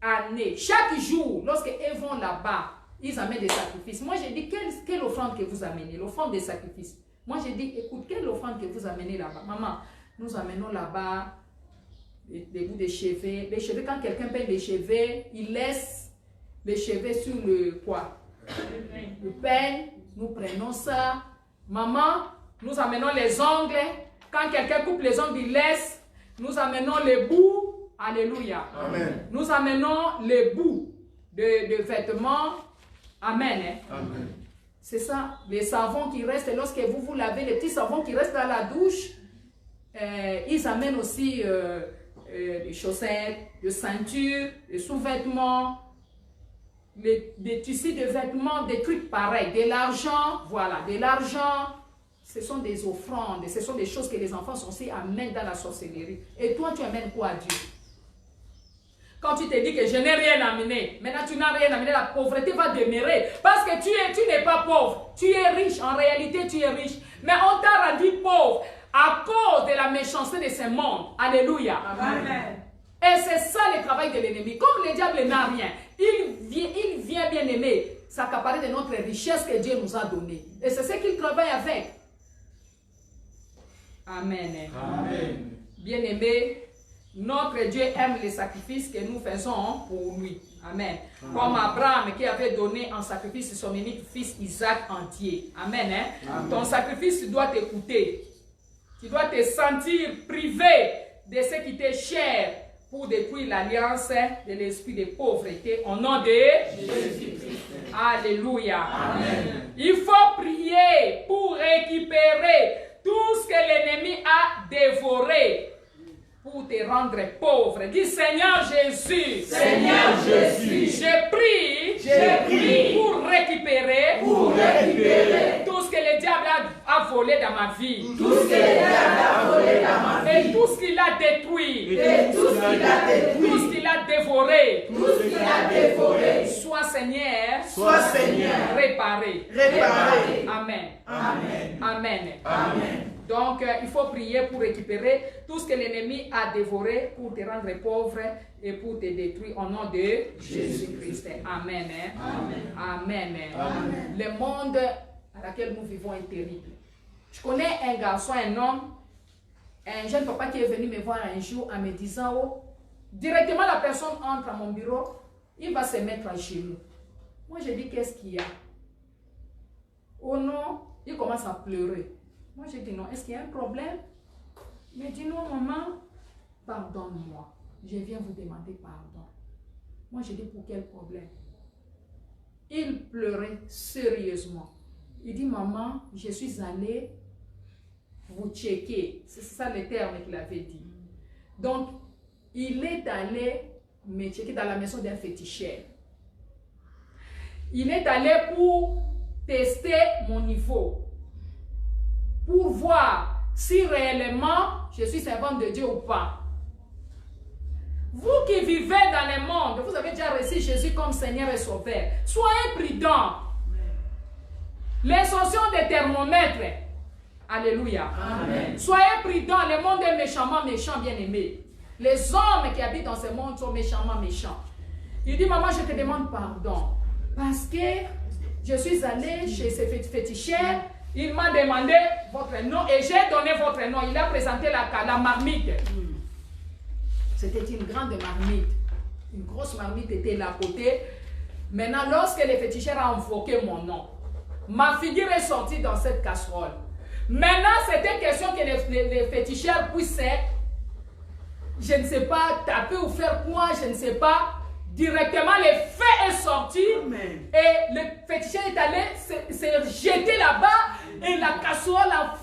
année, chaque jour, lorsqu'ils vont là-bas, ils amènent des sacrifices. Moi, j'ai dit, quelle offrande que vous amenez? L'offrande des sacrifices. Moi, j'ai dit, écoute, quelle offrande que vous amenez là-bas? Maman, nous amenons là-bas des bouts de cheveux. Les cheveux, quand quelqu'un paye des cheveux, il laisse les cheveux sur le quoi? Le pain. Nous prenons ça. Maman, nous amenons les ongles. Quand quelqu'un coupe les ongles, il laisse. Nous amenons les bouts. Alléluia. Amen. Nous amenons les bouts de vêtements. Amen. Hein? Amen. C'est ça. Les savons qui restent, lorsque vous lavez, les petits savons qui restent dans la douche, ils amènent aussi des chaussettes, des ceintures, des sous-vêtements, des tissus de vêtements, des trucs pareils, de l'argent, voilà, de l'argent. Ce sont des offrandes, ce sont des choses que les enfants sont censés amener dans la sorcellerie. Et toi, tu amènes quoi à Dieu? Quand tu te dis que je n'ai rien amené, maintenant tu n'as rien amené, la pauvreté va demeurer. Parce que tu n'es pas pauvre, tu es riche, en réalité tu es riche. Mais on t'a rendu pauvre à cause de la méchanceté de ce monde. Alléluia. Amen. Et c'est ça le travail de l'ennemi. Comme le diable n'a rien, il vient bien aimer s'accaparer de notre richesse que Dieu nous a donnée. Et c'est ce qu'il travaille avec. Amen. Amen. Bien aimé, notre Dieu aime les sacrifices que nous faisons pour lui. Amen. Comme Abraham qui avait donné en sacrifice son unique fils Isaac entier. Amen. Hein? Amen. Ton sacrifice, tu dois t'écouter. Tu dois te sentir privé de ce qui t'est cher pour détruire l'alliance de l'esprit de pauvreté au nom de Jésus-Christ. Alléluia. Amen. Il faut prier pour récupérer tout ce que l'ennemi a dévoré pour te rendre pauvre. Dis Seigneur Jésus. Seigneur Jésus. Je prie pour récupérer tout ce que le diable a volé dans ma vie. Tout ce que le diable a volé dans ma vie. Et tout ce qu'il a détruit. Et tout ce qu'il a détruit. Tout ce qu'il a dévoré. Tout ce qu'il a dévoré. Sois Seigneur. Sois Seigneur. Réparé. Réparé. Amen. Amen. Amen. Amen. Donc, il faut prier pour récupérer tout ce que l'ennemi a dévoré pour te rendre pauvre et pour te détruire au nom de Jésus-Christ. Amen. Amen. Amen. Amen. Le monde à lequel nous vivons est terrible. Je connais un garçon, un homme, un jeune papa qui est venu me voir un jour en me disant, oh, directement la personne entre à mon bureau, il va se mettre à genoux. Moi, je dis, qu'est-ce qu'il y a? Oh non, il commence à pleurer. Moi, j'ai dit non, est-ce qu'il y a un problème? Il m'a dit non, maman, pardonne-moi. Je viens vous demander pardon. Moi, j'ai dit pour quel problème? Il pleurait sérieusement. Il dit, maman, je suis allé vous checker. C'est ça le terme qu'il avait dit. Donc, il est allé me checker dans la maison d'un féticheur. Il est allé pour tester mon niveau. Pour voir si réellement je suis servante de Dieu ou pas. Vous qui vivez dans le monde, vous avez déjà reçu Jésus comme Seigneur et Sauveur. Soyez prudents. L'instruction des thermomètres. Alléluia. Amen. Soyez prudents. Le monde est méchamment méchant, bien aimé. Les hommes qui habitent dans ce monde sont méchamment méchants. Il dit, maman, je te demande pardon. Parce que je suis allé chez ce féticheur. Il m'a demandé votre nom et j'ai donné votre nom. Il a présenté la marmite. C'était une grande marmite. Une grosse marmite était là à côté. Maintenant, lorsque le féticheur a invoqué mon nom, ma figure est sortie dans cette casserole. Maintenant, c'était question que le féticheur puisse, je ne sais pas, taper ou faire quoi, je ne sais pas. Directement, le feu est sorti. Amen. Et le féticheur est allé se jeter là-bas. Et la casserole a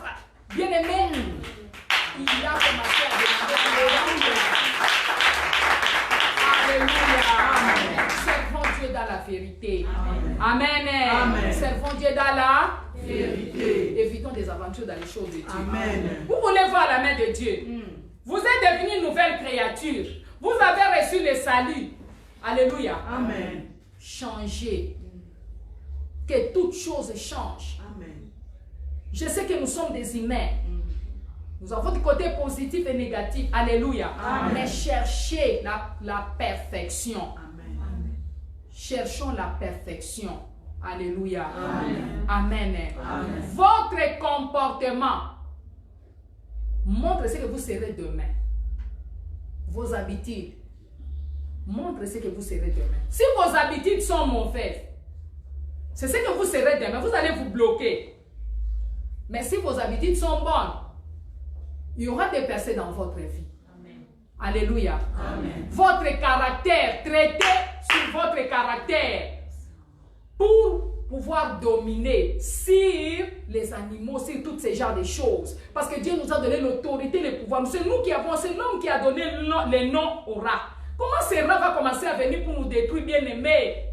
bien aimé. Il a commencé à demander. Alléluia. Servons Dieu dans la vérité. Amen. Amen. Servons Dieu dans la vérité. Évitons des aventures dans les choses de Dieu. Amen. Vous voulez voir la main de Dieu. Vous êtes devenu une nouvelle créature. Vous avez reçu le salut. Alléluia. Amen. Changez. Que toutes choses changent. Amen. Je sais que nous sommes des humains. Nous avons des côtés positifs et négatifs. Alléluia. Amen. Mais cherchez la perfection. Amen. cherchons la perfection. Alléluia. Amen. Amen. Amen. Votre comportement montre ce que vous serez demain. Vos habitudes montrent ce que vous serez demain. Si vos habitudes sont mauvaises, c'est ce que vous serez demain. Vous allez vous bloquer. Mais si vos habitudes sont bonnes, il y aura des percées dans votre vie. Amen. Alléluia. Amen. Votre caractère, traitez sur votre caractère pour pouvoir dominer sur les animaux, sur tous ces genres de choses. Parce que Dieu nous a donné l'autorité, le pouvoir. C'est nous qui avons, c'est l'homme qui a donné les noms aux rats. Comment ces rats vont commencer à venir pour nous détruire, bien-aimés?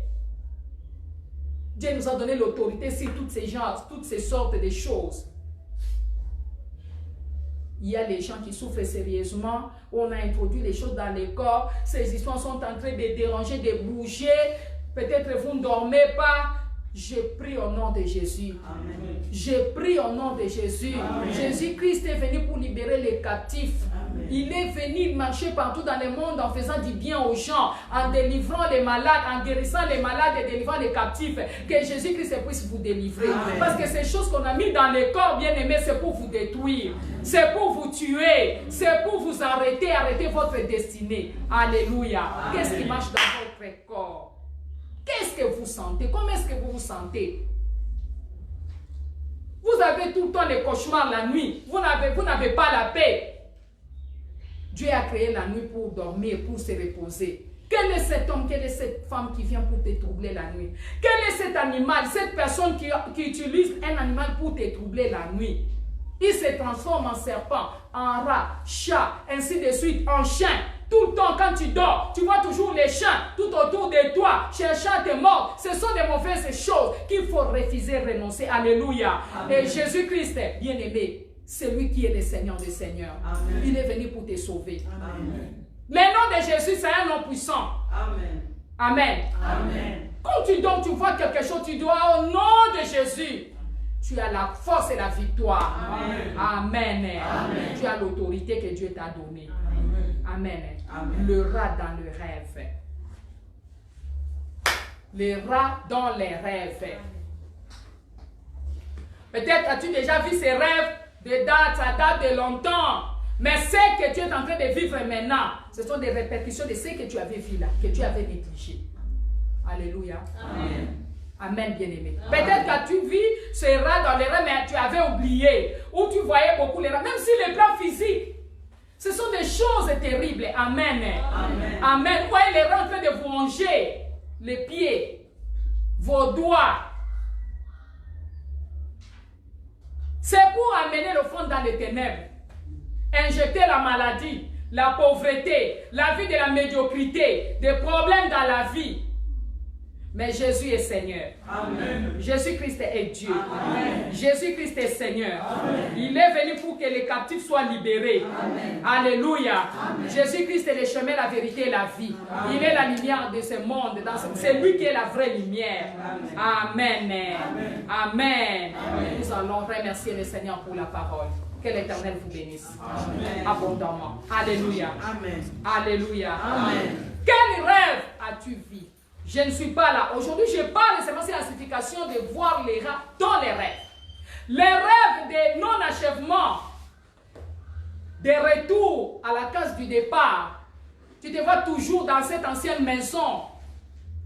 Dieu nous a donné l'autorité sur toutes ces genres, toutes ces sortes de choses. Il y a les gens qui souffrent sérieusement. On a introduit les choses dans le corps. Ces histoires sont en train de déranger, de bouger. Peut-être vous ne dormez pas. Je prie au nom de Jésus. Amen. Je prie au nom de Jésus. Jésus-Christ est venu pour libérer les captifs. Amen. Il est venu marcher partout dans le monde en faisant du bien aux gens, en délivrant les malades, en guérissant les malades et délivrant les captifs. Que Jésus-Christ puisse vous délivrer. Amen. Parce que ces choses qu'on a mis dans le corps, bien aimé, c'est pour vous détruire. C'est pour vous tuer. C'est pour vous arrêter, arrêter votre destinée. Alléluia. Qu'est-ce qui marche dans votre corps? Qu'est-ce que vous sentez? Comment est-ce que vous vous sentez? Vous avez tout le temps les cauchemars la nuit. Vous n'avez pas la paix. Dieu a créé la nuit pour dormir, pour se reposer. Quel est cet homme, quelle est cette femme qui vient pour te troubler la nuit? Quel est cet animal, cette personne qui utilise un animal pour te troubler la nuit? Il se transforme en serpent, en rat, chat, ainsi de suite, en chien. Tout le temps, quand tu dors, tu vois toujours les chiens tout autour de toi, cherchant à te mordre. Ce sont des mauvaises choses qu'il faut refuser, renoncer. Alléluia. Amen. Et Jésus-Christ, bien aimé, c'est lui qui est le Seigneur des Seigneurs. Amen. Il est venu pour te sauver. Amen. Le nom de Jésus, c'est un nom puissant. Amen. Amen. Amen. Quand tu dors, tu vois quelque chose, tu dois au nom de Jésus. Tu as la force et la victoire. Amen. Amen. Amen. Tu as l'autorité que Dieu t'a donnée. Amen. Amen. Le rat dans le rêve. Les rats dans les rêves. Peut-être as-tu déjà vu ces rêves de date, ça date de longtemps. Mais ce que tu es en train de vivre maintenant, ce sont des répétitions de ce que tu avais vu là, que tu avais négligé. Alléluia. Amen. Amen, bien-aimé. Peut-être qu'as-tu vu ces rats dans les rêves, mais tu avais oublié. Ou tu voyais beaucoup les rats, même si les plans physiques. Ce sont des choses terribles. Amen. Amen. Amen. Vous voyez les rats en train de vous manger les pieds, vos doigts. C'est pour amener le fond dans les ténèbres. Injecter la maladie, la pauvreté, la vie de la médiocrité, des problèmes dans la vie. Mais Jésus est Seigneur. Amen. Jésus-Christ est Dieu. Amen. Jésus-Christ est Seigneur. Amen. Il est venu pour que les captifs soient libérés. Amen. Alléluia. Jésus-Christ est le chemin, la vérité et la vie. Amen. Il est la lumière de ce monde. C'est lui qui est la vraie lumière. Amen. Amen. Amen. Amen. Amen. Nous allons remercier le Seigneur pour la parole. Que l'Éternel vous bénisse Amen. abondamment. Alléluia. Amen. Alléluia. Amen. Quel rêve as-tu vu? Je ne suis pas là. Aujourd'hui, je parle seulement de la signification de voir les rats dans les rêves. Les rêves de non-achèvement, de retour à la case du départ. Tu te vois toujours dans cette ancienne maison,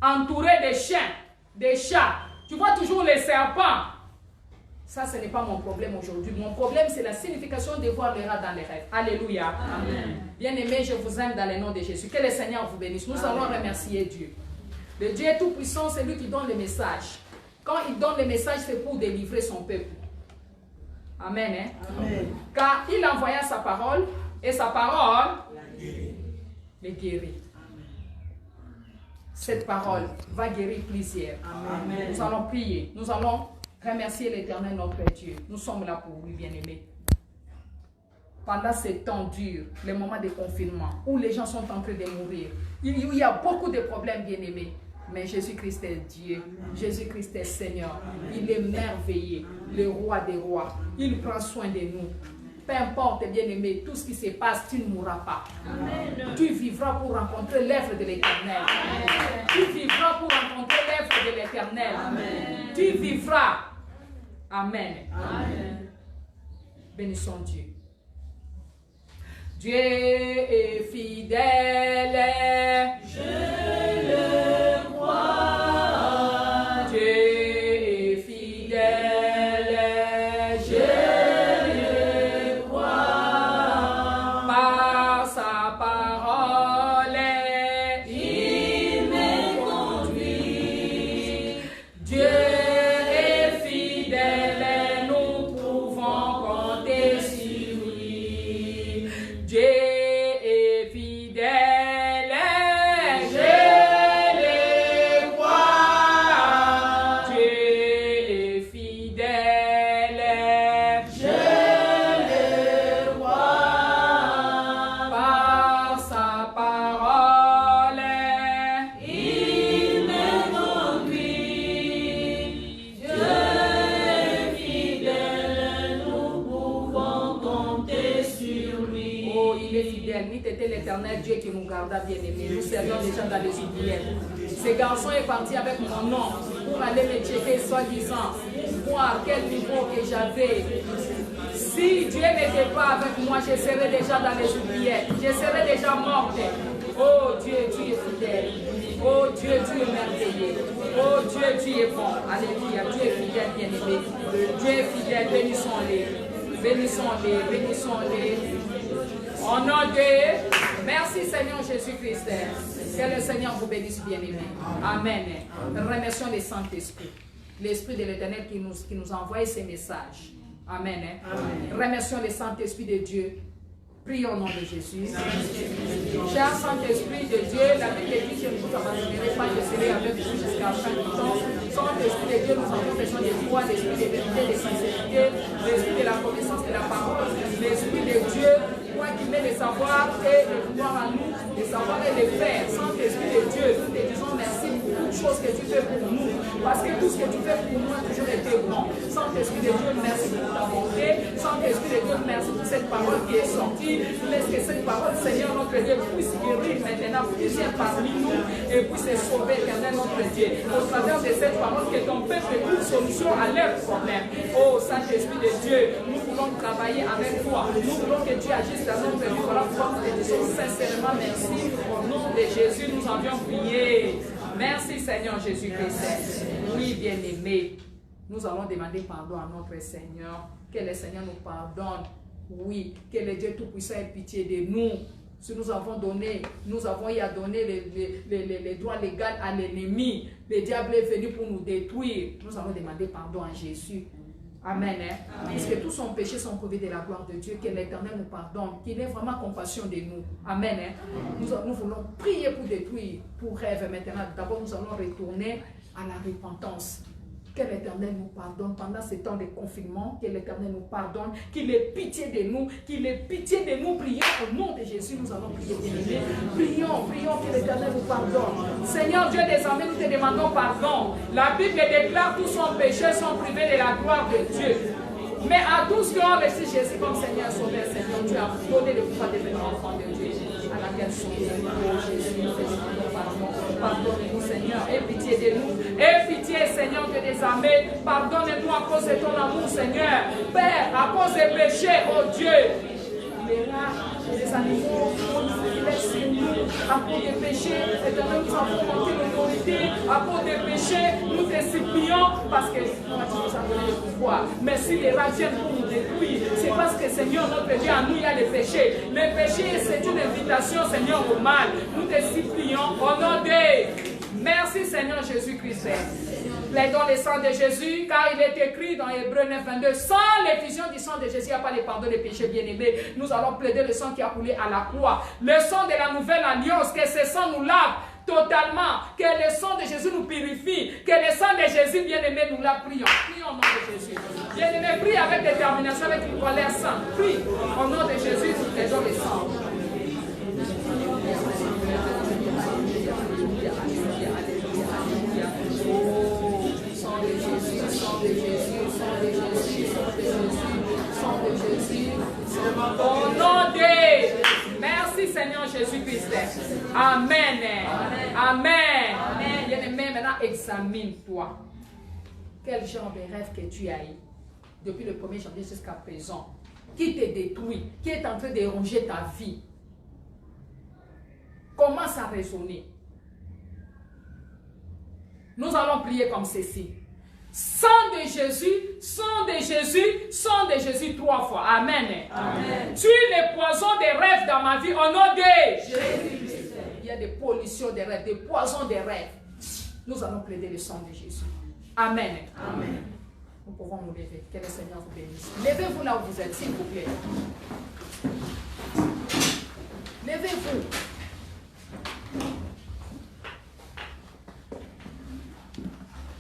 entouré de chiens, de chats. Tu vois toujours les serpents. Ça, ce n'est pas mon problème aujourd'hui. Mon problème, c'est la signification de voir les rats dans les rêves. Alléluia. Amen. Bien-aimés, je vous aime dans le nom de Jésus. Que le Seigneur vous bénisse. Nous allons remercier Dieu. Le Dieu Tout-Puissant, c'est lui qui donne le message. Quand il donne le message, c'est pour délivrer son peuple. Amen. Hein? Amen. Car il envoya sa parole, et sa parole les guérit. Cette parole va guérir plusieurs. Amen. Nous allons prier. Nous allons remercier l'Éternel, notre Dieu. Nous sommes là pour lui, bien-aimés. Pendant ces temps durs, les moments de confinement, où les gens sont en train de mourir, il y a beaucoup de problèmes, bien-aimés. Mais Jésus-Christ est Dieu. Jésus-Christ est Seigneur. Il est merveilleux, le roi des rois. Il prend soin de nous. peu importe, bien-aimé, tout ce qui se passe, tu ne mourras pas. Amen. Tu vivras pour rencontrer l'œuvre de l'Éternel. Tu vivras pour rencontrer l'œuvre de l'Éternel. Tu vivras. Amen. Amen. Bénissons Dieu. Dieu est fidèle. Je le crois. Dieu est fidèle. Je le crois. Par sa parole, il me conduit. Dieu est fidèle. Nous pouvons compter sur lui. Dieu est fidèle, je le crois. Dieu est fidèle, je le crois. Par sa parole, il me conduit. Dieu est fidèle, nous pouvons compter sur lui. Oh, il est fidèle. Ni t'étais l'Éternel Dieu qui nous garda, bien-aimés. Nous servons déjà dans les oubliettes. Ce garçon est parti avec mon nom pour aller me checker, soi-disant, pour voir quel niveau que j'avais. Si Dieu n'était pas avec moi, je serais déjà dans les oubliettes. Je serais déjà morte. Oh Dieu, tu es fidèle. Oh Dieu, tu es merveilleux. Oh Dieu, tu es bon. Alléluia. Dieu est fidèle, bien-aimé. Dieu est fidèle. Bénissons-les. Bénissons-les. Bénissons-les. Au nom de... Merci Seigneur Jésus-Christ. Que le Seigneur vous bénisse, bien-aimés. Amen. Remercions le Saint-Esprit. L'Esprit de l'Éternel qui nous a envoyé ces messages. Amen. Remercions le Saint-Esprit de Dieu. Prions au nom de Jésus. Cher Saint-Esprit de Dieu, la Bible dit que je ne vous abandonnerai pas, je serai avec vous jusqu'à la fin du temps. Saint-Esprit de Dieu, nous avons besoin de toi, l'Esprit de vérité, de sincérité, l'Esprit de la connaissance de la parole, l'Esprit de Dieu, toi qui mets le savoir et le pouvoir à nous, le savoir et le faire. Saint-Esprit de Dieu, nous te disons merci pour toutes choses que tu fais pour nous, parce que tout ce que tu fais pour nous a toujours été bon. Saint-Esprit de Dieu, merci pour ta bonté. Saint-Esprit de Dieu, merci pour cette parole qui est sortie. Laisse que cette parole, Seigneur notre Dieu, puisse guérir maintenant plusieurs parmi nous et puisse sauver, éternel notre Dieu. Au travers de cette parole, que ton peuple trouve solution à leurs problèmes. Oh Saint-Esprit de Dieu, nous voulons travailler avec toi. Nous voulons que tu agisses dans notre vie. Voilà pourquoi nous te disons sincèrement merci. Au nom de Jésus, nous avions prié. Merci Seigneur Jésus-Christ. Oui, bien-aimé, nous allons demander pardon à notre Seigneur. Que le Seigneur nous pardonne. Oui, que le Dieu Tout-Puissant ait pitié de nous. Si nous avons donné, nous avons y à donner les droits légaux à l'ennemi. Le diable est venu pour nous détruire. Nous allons demander pardon à Jésus. Amen. Puisque tous son péché sont privés de la gloire de Dieu, que l'Éternel nous pardonne, qu'il ait vraiment compassion de nous. Amen. Nous voulons prier pour détruire, pour rêve maintenant. D'abord, nous allons retourner à la repentance. Que l'Éternel nous pardonne pendant ces temps de confinement, que l'Éternel nous pardonne, qu'il ait pitié de nous, qu'il ait pitié de nous. Prions au nom de Jésus, nous allons prier, bien-aimés. Prions que l'Éternel nous pardonne. Seigneur Dieu des armées, nous te demandons pardon. La Bible déclare tous son péché sont privés de la gloire de Dieu. Mais à tous qui ont reçu Jésus comme Seigneur Sauveur, Seigneur, tu as donné le pouvoir de devenir enfant de Dieu. À laquelle Jésus, nous te demandons pardon. Pardonne-nous, Seigneur, aie pitié de nous. Aie pitié, Seigneur, Dieu des armées. Pardonne-nous à cause de ton amour, Seigneur. Père, à cause des péchés, oh Dieu. Les rats, les animaux, on laisse nous. À cause des péchés, éternel, nous avons manqué d'autorité. À cause des péchés, nous te supplions parce que tu nous as donné le pouvoir. Mais si les rats viennent pour nous détruire, c'est parce que, Seigneur, notre Dieu, à nous, il y a les péchés. Les péchés, c'est une invitation, Seigneur, au mal. Nous te supplions au nom de... Merci, Seigneur Jésus-Christ. Plaidons le sang de Jésus, car il est écrit dans Hébreux 9, 22, sans l'effusion du sang de Jésus, il n'y a pas le pardon des péchés, bien-aimés. Nous allons plaider le sang qui a coulé à la croix. Le sang de la nouvelle alliance, que ce sang nous lave totalement, que le sang de Jésus nous purifie, que le sang de Jésus, bien-aimé, nous lave. Prions. Prions au nom de Jésus. Bien-aimé, prie avec détermination, avec une colère sainte. Prie. Au nom de Jésus, nous plaidons le sang. Sang de Jésus, sang de Jésus, sang de Jésus, sang de Jésus, sang Seigneur Jésus-Christ. Amen. Amen. Bien-aimé, maintenant examine-toi. Quel genre de rêve que tu as eu depuis le 1er janvier jusqu'à présent, qui te détruit, qui est en train de ronger ta vie. Commence à raisonner. Nous allons prier comme ceci. Sang de Jésus, sang de Jésus, sang de Jésus 3 fois. Amen. Amen. Tue les poisons des rêves dans ma vie au nom de Jésus. Il y a des pollutions des rêves, des poisons des rêves. Nous allons plaider le sang de Jésus. Amen. Amen. Nous pouvons nous lever. Que le Seigneur vous bénisse. Levez-vous là où vous êtes, s'il vous plaît. Levez-vous.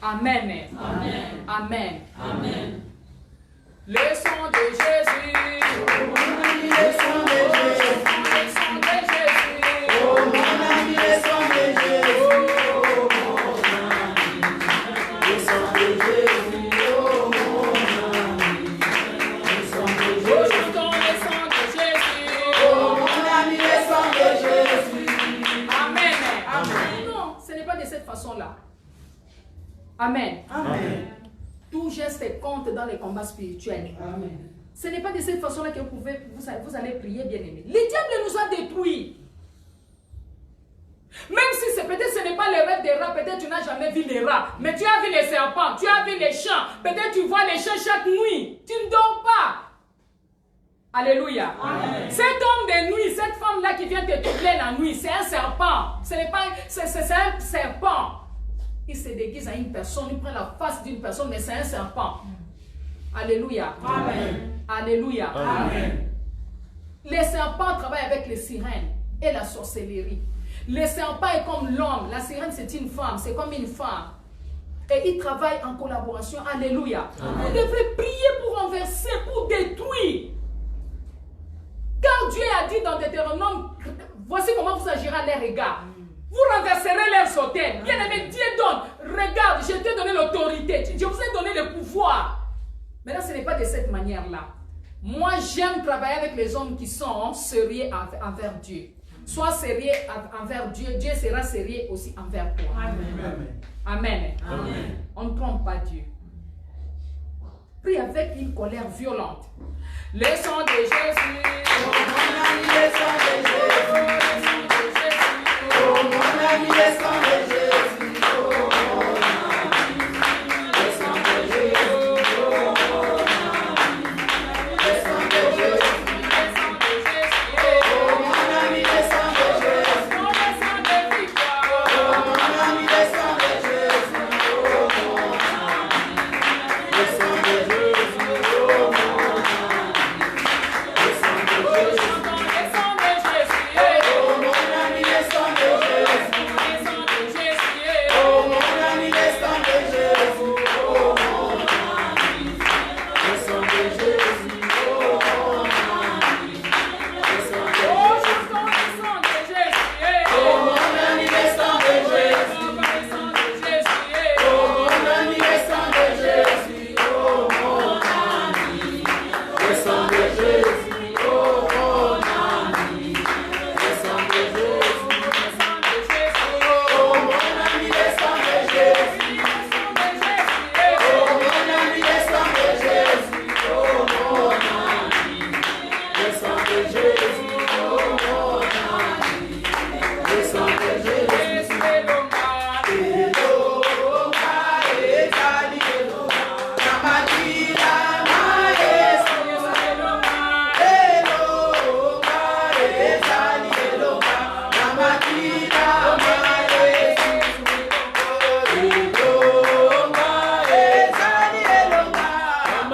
Amen. Amen. Amen. Amen. Le sang de Jésus. Le sang de Jésus. Le sang de Jésus. Oh mon ami, le sang de Jésus. Oh mon ami. Le sang de Jésus. Oh mon ami. Le sang de Jésus. Nous chantons le sang de Jésus. Oh mon ami, le sang de Jésus. Amen. Amen. Non, ce n'est pas de cette façon-là. Amen. Amen. Tout geste compte dans les combats spirituels. Amen. Ce n'est pas de cette façon-là que vous allez prier, bien-aimés. Les diables nous ont détruits. Même si peut-être ce n'est pas le rêve des rats, peut-être tu n'as jamais vu les rats, mais tu as vu les serpents, tu as vu les champs, peut-être tu vois les champs chaque nuit, tu ne dors pas. Alléluia. Amen. Cet homme de nuit, cette femme-là qui vient te troubler la nuit, c'est un serpent. Ce n'est pas, c'est un serpent. Il se déguise à une personne, il prend la face d'une personne, mais c'est un serpent. Alléluia. Amen. Alléluia. Amen. Les serpents travaillent avec les sirènes et la sorcellerie. Le serpent est comme l'homme, la sirène c'est une femme, c'est comme une femme. Et ils travaillent en collaboration. Alléluia. Amen. Vous devrez prier pour renverser, pour détruire. Car Dieu a dit dans Deutéronome, voici comment vous agirez à les regards. Vous renverserez leurs hôtels. Bien-aimé, Dieu donne. Regarde, je t'ai donné l'autorité. Je vous ai donné le pouvoir. Mais là, ce n'est pas de cette manière-là. Moi, j'aime travailler avec les hommes qui sont sérieux envers Dieu. Sois sérieux envers Dieu. Dieu sera sérieux aussi envers toi. Amen. Amen. Amen. On ne trompe pas Dieu. Prie avec une colère violente. Le sang de Jésus. Oh mon ami, le sang de Jésus. Oh mon ami, le sang de Jésus. Oh mon ami, le sang de Jésus. Oh mon ami, le sang de Jésus. Oh mon ami, le sang de Jésus. Oh mon ami, le sang de Jésus. Oh mon ami, le sang de Jésus. Oh mon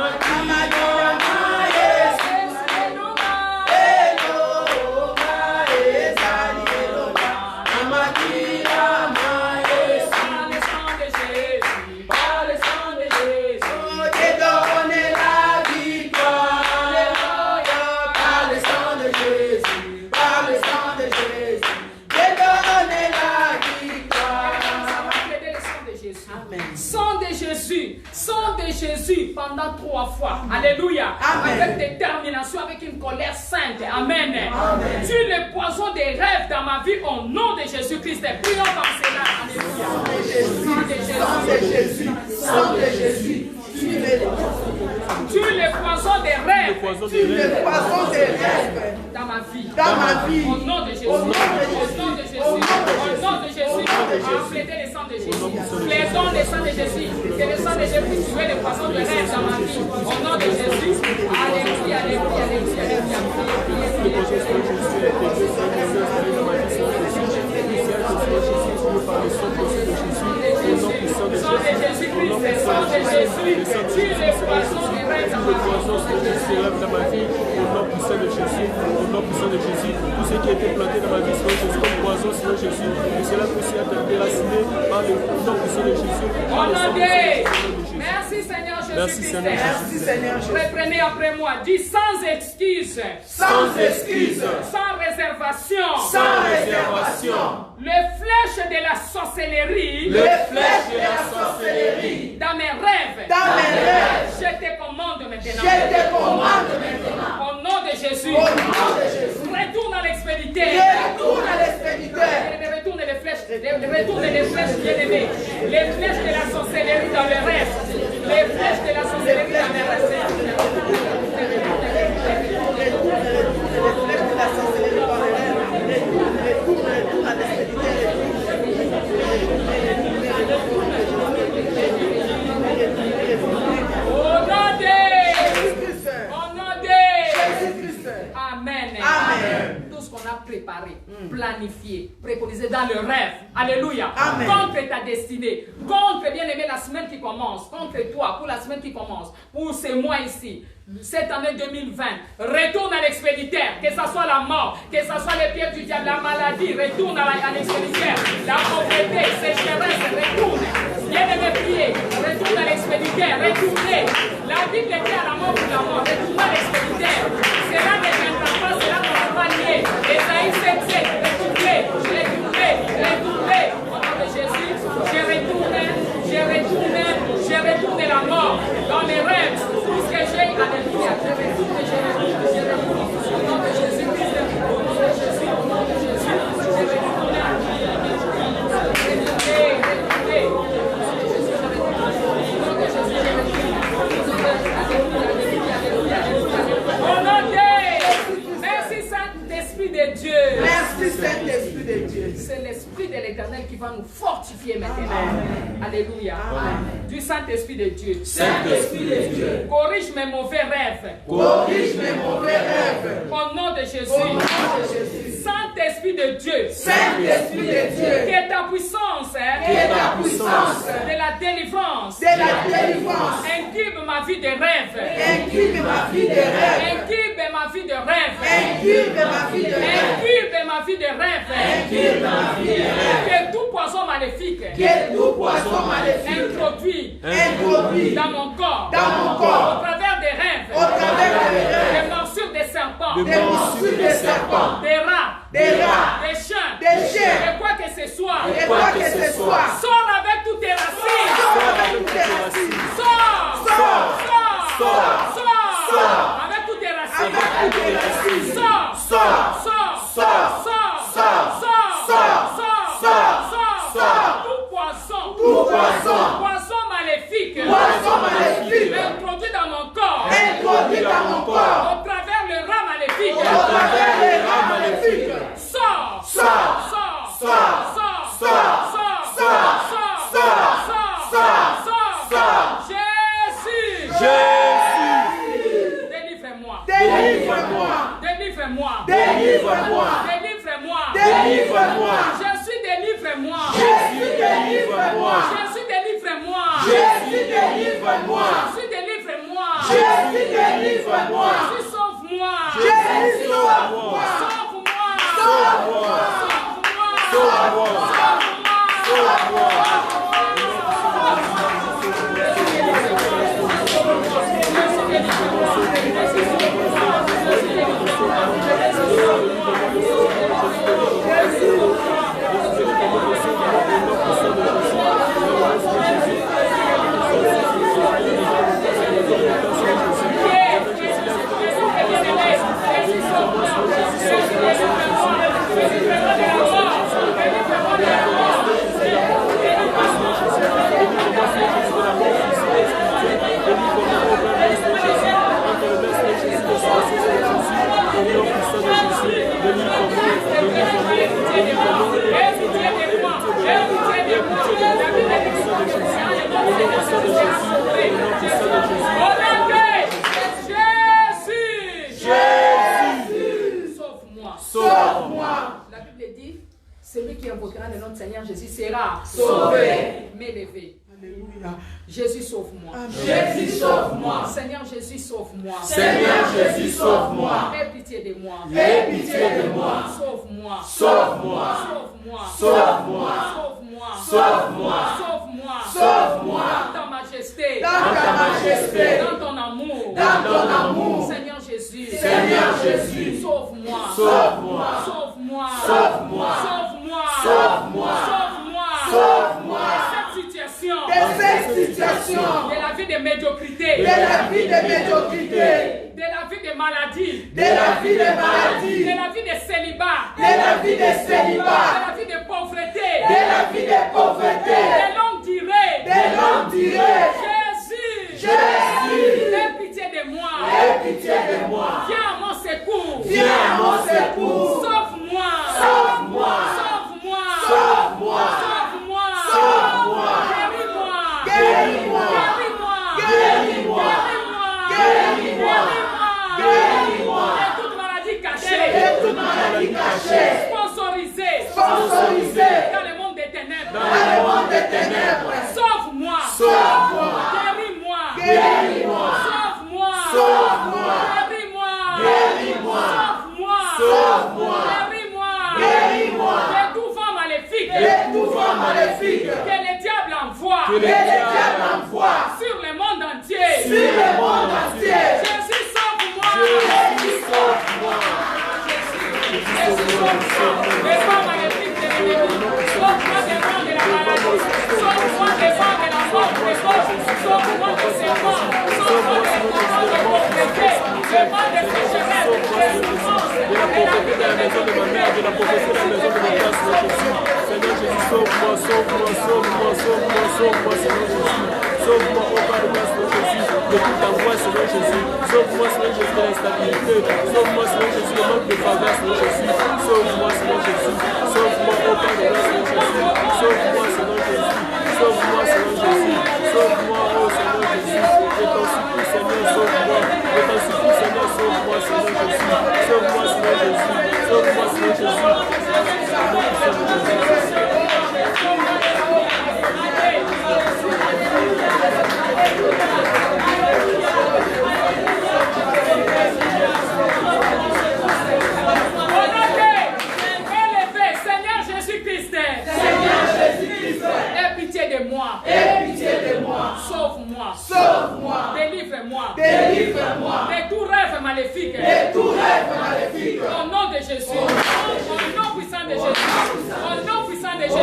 ami, le sang de Jésus. pendant 3 fois. Alléluia. Amen. Avec détermination, avec une colère sainte. Amen. Amen. Tue les poisons des dans ma vie au nom de Jésus-Christ. Prions comme cela. Alléluia. Sang de Jésus, sang de Jésus, Tue les poisons des rêves. tue les poisons des rêves Dans ma vie. dans ma vie. Au nom de Jésus. Au nom de Au nom de Jésus. Au nom de Jésus. Plaidez le sang de Jésus. Plaidons le sang de Jésus. Que le sang de Jésus tue les poisons de rêve dans ma vie. Au nom de Jésus. Alléluia, alléluia, alléluia, sang de Jésus-Christ, sang de Jésus, tue les poisons des rêves dans ma vie. Au nom puissant de Jésus, au nom puissant de Jésus, tout ce qui a été planté dans ma vie, Seigneur Jésus, comme poison, Seigneur Jésus, que cela puisse être déraciné par le nom puissant de Jésus. Au nom de Jésus. Merci Seigneur Jésus-Christ. Merci Seigneur Jésus. Reprenez après moi. Dis sans excuse. Sans excuse. Sans réservation. Sans réservation. Les flèches de la sorcellerie. Les flèches de la sorcellerie. Dans mes rêves. Dans mes rêves. Je te commande maintenant. Je te commande maintenant. Au nom de Jésus. Au nom de Jésus. Retourne à l'expéditeur. Retourne à l'expéditeur. Retourne les flèches. Retourne les flèches bien-aimées. Les flèches de la sorcellerie dans le rêve. Les flèches de la sorcellerie dans mes rêves. Amen. Tout ce qu'on a préparé, planifié, préconisé dans le rêve. Alléluia. Amen. Contre ta destinée, contre, bien aimé, la semaine qui commence, contre toi, pour la semaine qui commence, pour ces mois ici, cette année 2020, retourne à l'expéditeur, que ce soit la mort, que ce soit les pieds du diable, la maladie, retourne à l'expéditeur, la pauvreté, sécheresse, retourne. Bien aimé, prier, retourne à l'expéditeur, retournez. La Bible était à la mort pour la mort, retourne à l'expéditeur. Cela ne viendra pas, cela ne va pas lier. Esaïe 7, retournez, retournez. Au nom de Jésus, j'ai retourné la mort dans les rêves. Tout ce que j'ai, alléluia, je retourne. Au nom de Jésus-Christ, au nom de Jésus, au nom de Jésus, je retourne. Au nom de merci Saint-Esprit de Dieu. Merci Saint-Esprit de Dieu. C'est l'Esprit de l'Éternel qui va nous fortifier maintenant. Alléluia. Du Saint-Esprit de Dieu. Saint-Esprit de Dieu. Corrige mes mauvais rêves. Corrige mes mauvais rêves. Au nom de Jésus. Au nom de Jésus. Saint-Esprit de Dieu. Saint-Esprit de Dieu. Que ta puissance, Que ta puissance de la délivrance, de la délivrance incube ma vie de rêve. incube ma vie de rêve. Incube ma vie de rêve. Incube ma vie de rêve. Incube ma vie de rêve. Incube ma vie de rêve. Que tout poison maléfique Que tout poisson maléfique introduit dans mon corps, au travers des rêves, au travers des rêves, des morsures des serpents, des morsures des serpents, des rats, des chiens, chiens, et quoi que ce soit, et quoi que ce soit, sors avec toutes tes racines, sors avec toutes tes racines, sors, avec toutes tes avec toutes tes racines, sors, tout poisson maléfique, introduit dans mon corps, au travers le rat maléfique, sors, Jésus, délivre-moi, Jésus, délivre-moi, sauve-moi, nom puissant de Jésus, délivre-moi, délivre-moi, délivre-moi, Aie pitié de moi, aie pitié de moi. La vie de Jésus, au nom puissant de Jésus, au nom puissant de Jésus. Au nom de Jésus. Sauve-moi. Sauve-moi. La Bible dit, celui qui invoquera le nom de Seigneur Jésus sera Sauvé. m'élevé. Alléluia. Jésus, sauve-moi. Jésus, sauve-moi. Seigneur Jésus, sauve-moi. Seigneur Jésus, sauve-moi. Aie pitié de moi. Aie pitié de moi. Sauve-moi. Sauve-moi. Sauve-moi. Sauve-moi. Sauve-moi. Sauve-moi. Sauve-moi. Sauve-moi. Dans ta majesté. Dans ta majesté. Dans ton amour. Dans ton amour. Seigneur Jésus. Seigneur Jésus. Sauve-moi. Sauve-moi. Sauve-moi. Sauve-moi. Sauve-moi. Sauve-moi. Sauve-moi. Sauve-moi. Cette situation. De cette situation. De la vie de médiocrité. De la vie de médiocrité. De la vie de maladie. De la vie de maladie. De la vie de célibat. De la vie de De célibat. la vie de pauvreté. De la vie de pauvreté. De longue durée. De longue durée. Jésus. Jésus. Aie pitié de moi. Aie pitié de moi. Viens à mon secours. Viens à mon secours. Sauve-moi. Sauve-moi. Sauve-moi. Sauve-moi. Sauve-moi. Sauve-moi. Guéris-moi. Guéris-moi. Guéris-moi. Guéris-moi. Guéris-moi. Guéris-moi. De toute maladie cachée. De toute maladie cachée. Sponsorisée. Sponsorisée. Dans le monde des ténèbres. Dans le monde des ténèbres. Sauve-moi. Sauve-moi. Guéris-moi. Guéris-moi. Sauve-moi. Sauve-moi. Guéris-moi. Guéris-moi. Sauve-moi. Sauve-moi. Guéris-moi. Guéris-moi. De tout vent maléfique. De tout vent maléfique. Que le diable envoie. Que le diable envoie. Sur le monde entier. Sur le monde entier. Jésus, sauve-moi. Jésus, sauve-moi. Jésus, sauve-moi. Les vents maléfiques de l'ennemi. Sauve-moi des vents de la maladie. Sauve-moi des vents de la mort, des morts. Sauve-moi de ces vents. Sauve-moi des vents de pauvreté. Des vents de sécheresse. Des souffrances. De la pauvreté dans la maison de ma mère, de la pauvreté dans la maison de mon père, Seigneur Jésus. Seigneur Jésus, sauve-moi, sauve-moi, sauve-moi, sauve-moi, sauve-moi, Seigneur Jésus. Sauve-moi, au Père de moi, Seigneur Jésus, de toute angoisse, Seigneur Jésus. Sauve-moi, Seigneur Jésus, de l'instabilité. Sauve-moi, Seigneur Jésus, de manque de faveur, Seigneur Jésus. Sauve-moi, Seigneur Jésus. Sauve-moi, au Père de moi, Seigneur Jésus. Sauve-moi, Seigneur Jésus. Sauve-moi, Seigneur Jésus. Sauve-moi, oh Seigneur Jésus. Je t'en supplie, Seigneur, sauve-moi. Je t'en supplie, Seigneur, sauve-moi, Seigneur Jésus. Sauve-moi, Seigneur Jésus. Sauve-moi, Seigneur Élevé, Seigneur Jésus-Christ. Seigneur Jésus-Christ. Aie pitié de moi. Aie pitié de moi. Sauve-moi. Sauve-moi. Délivre-moi. Délivre-moi. De tout rêve maléfique. De tout rêve maléfique. Au nom de Jésus. Au nom puissant de Jésus. Au nom puissant de Jésus.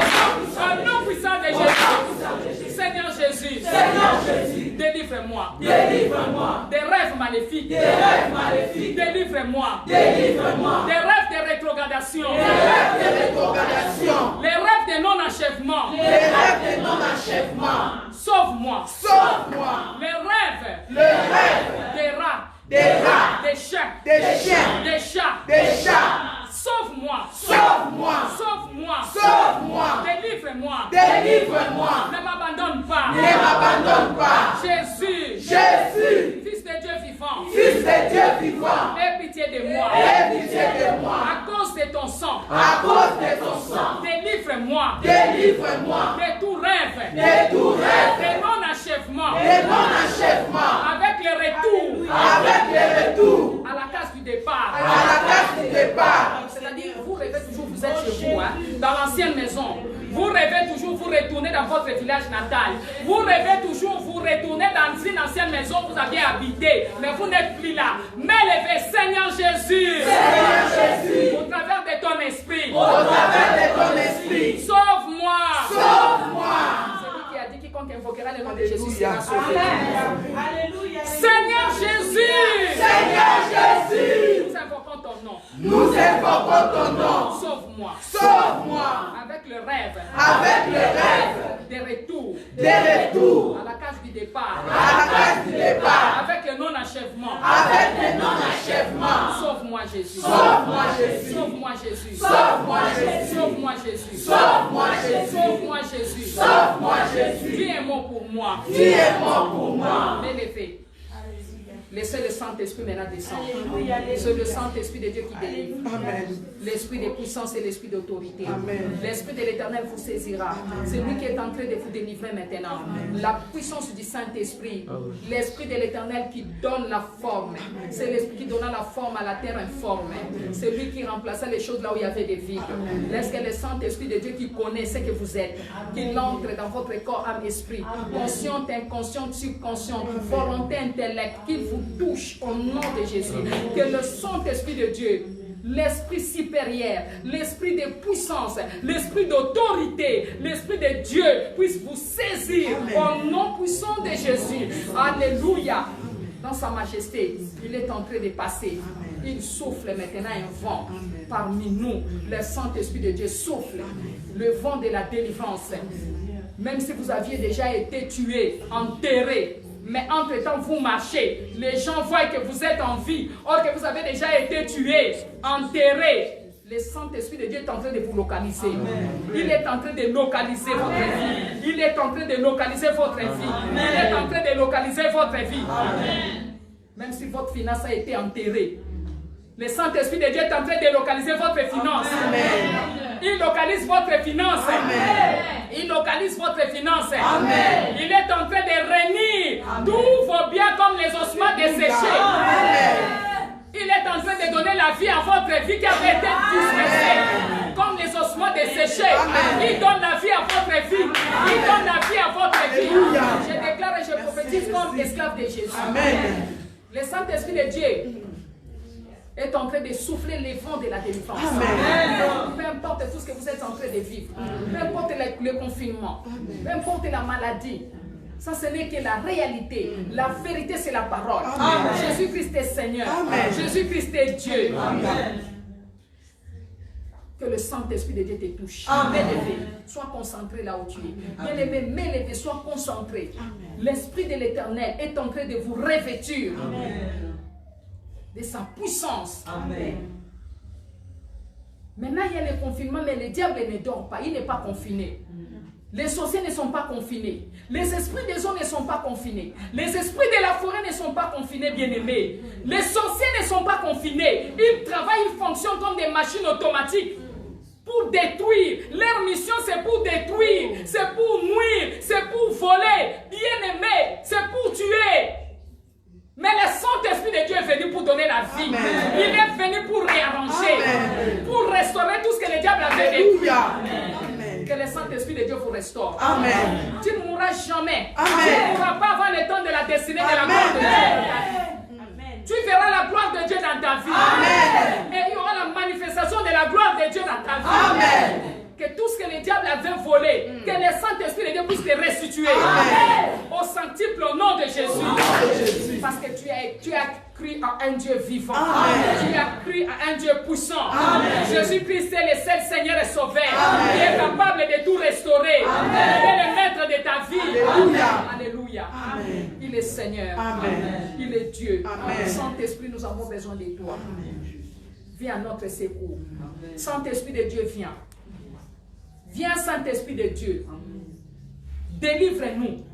Au nom puissant de Jésus. Seigneur Jésus. Seigneur Jésus. Délivre-moi. Délivre-moi. Des rêves maléfiques. Des rêves maléfiques. Délivre-moi. Délivre-moi. Des rêves de rétrogradation. Des rêves de rétrogradation. Les rêves de non-achèvement. Les rêves de non-achèvement. Sauve-moi. Sauve-moi. Les rêves Le rêve des rats. des rats, Des chiens. des chiens, Des chats. des chats. Sauve-moi. Sauve-moi. Sauve-moi. Sauve-moi. Délivre-moi. Délivre-moi. Ne m'abandonne pas. Ne m'abandonne pas. Jésus. Jésus, Fils de Dieu vivant. Fils de Dieu vivant, Aie pitié de moi. aie pitié de moi. À cause de ton sang. À cause de ton sang, Délivre-moi. délivre-moi De tout rêve. de tout rêve, De non-achèvement. de non-achèvement, Avec le retour avec le retour à la case du départ. à la case du départ. C'est-à-dire, vous rêvez toujours, vous êtes chez vous, hein, dans l'ancienne maison. Vous rêvez toujours, vous retournez dans votre village natal. Vous rêvez toujours, vous retournez dans une ancienne maison que vous aviez habité. Mais vous n'êtes plus là. Mais levez, Seigneur Jésus. Seigneur Jésus, Au travers de ton esprit. au travers de ton esprit, Sauve-moi. sauve-moi. Celui qui a dit quiconque invoquera le nom de Jésus sera sauvé. Alléluia. Seigneur Jésus. Seigneur Jésus, Nous invoquons ton nom. nous invoquons ton nom. Sauve-moi. Sauve-moi Avec le rêve. avec le rêve Des retours. des retours À la case du départ. à la case du départ, Avec le non-achèvement. avec le non-achèvement. Sauve-moi. Sauve-moi Jésus. Sauve-moi Jésus. Sauve-moi Jésus. Sauve-moi Jésus. Sauve-moi Jésus. Sauve-moi Jésus. Sauve-moi Jésus. Sauve-moi Jésus. Qui est mort pour moi. Qui est mort pour moi. M'élever. Laissez le Saint-Esprit maintenant descendre. C'est le Saint-Esprit de Dieu qui délivre. L'esprit de puissance et l'esprit d'autorité. L'esprit de l'Éternel vous saisira. C'est lui qui est en train de vous délivrer maintenant. La puissance du Saint-Esprit. L'esprit de l'Éternel qui donne la forme. C'est l'esprit qui donna la forme à la terre informe. C'est lui qui remplaça les choses là où il y avait des vides. Laisse que le Saint-Esprit de Dieu qui connaît ce que vous êtes, qu'il entre dans votre corps, âme, esprit, consciente, inconsciente, subconsciente, volonté, intellect, qu'il vous touche au nom de Jésus. Que le Saint-Esprit de Dieu, l'esprit supérieur, l'esprit de puissance, l'esprit d'autorité, l'esprit de Dieu puisse vous saisir au nom puissant de Jésus. Alléluia. Dans sa majesté, il est en train de passer. Il souffle maintenant un vent parmi nous. Le Saint-Esprit de Dieu souffle. Le vent de la délivrance. Même si vous aviez déjà été tué, enterré, mais entre-temps vous marchez, les gens voient que vous êtes en vie, or que vous avez déjà été tué, enterré. Le Saint-Esprit de Dieu est en train de vous localiser. Il est en train de localiser votre vie. Il est en train de localiser votre vie. Il est en train de localiser votre vie. Même si votre finance a été enterrée, le Saint-Esprit de Dieu est en train de localiser votre finance. Il localise votre finance. Il localise votre finance. Il est en train de réunir tous vos biens comme les ossements desséchés. Il est en train de donner la vie à votre vie qui avait été dispersée. Comme les ossements desséchés. Il donne la vie à votre vie. Il donne la vie à votre vie. Je déclare et je prophétise comme esclave de Jésus. Le Saint-Esprit de Dieu est en train de souffler les vents de la délivrance. Peu importe tout ce que vous êtes en train de vivre, peu importe le confinement, peu importe la maladie, ça ce n'est que la réalité. La vérité c'est la parole. Jésus-Christ est Seigneur. Jésus-Christ est Dieu. Que le Saint-Esprit de Dieu te touche. M'élevé, sois concentré là où tu es. Bien-aimé, m'élevé, sois concentré. L'Esprit de l'Éternel est en train de vous revêtir de sa puissance. Maintenant, il y a le confinement, mais le diable ne dort pas. Il n'est pas confiné. Les sorciers ne sont pas confinés. Les esprits des eaux ne sont pas confinés. Les esprits de la forêt ne sont pas confinés, bien-aimés. Les sorciers ne sont pas confinés. Ils travaillent, ils fonctionnent comme des machines automatiques pour détruire. Leur mission, c'est pour détruire, c'est pour nuire, c'est pour voler. Bien-aimés, c'est pour tuer. Mais le Saint-Esprit de Dieu est venu pour donner la vie. Il est venu pour réarranger, pour restaurer tout ce que le diable avait détruit. Que le Saint-Esprit de Dieu vous restaure. Tu ne mourras jamais. Tu ne mourras pas avant le temps de la destinée de la gloire de Dieu. Tu verras la gloire de Dieu dans ta vie. Et il y aura la manifestation de la gloire de Dieu dans ta vie. Que tout ce que le diable avait volé, que le Saint-Esprit de Dieu puisse te restituer. Au centuple nom de Jésus. Parce que tu as cru à un Dieu vivant. Tu as cru à un Dieu puissant. Jésus-Christ est le seul Seigneur et Sauveur. Il est capable de tout restaurer. Il est le maître de ta vie. Alléluia. Il est Seigneur. Il est Dieu. Saint-Esprit, nous avons besoin de toi. Viens à notre secours. Saint-Esprit de Dieu, viens. Viens, Saint-Esprit de Dieu. Délivre-nous.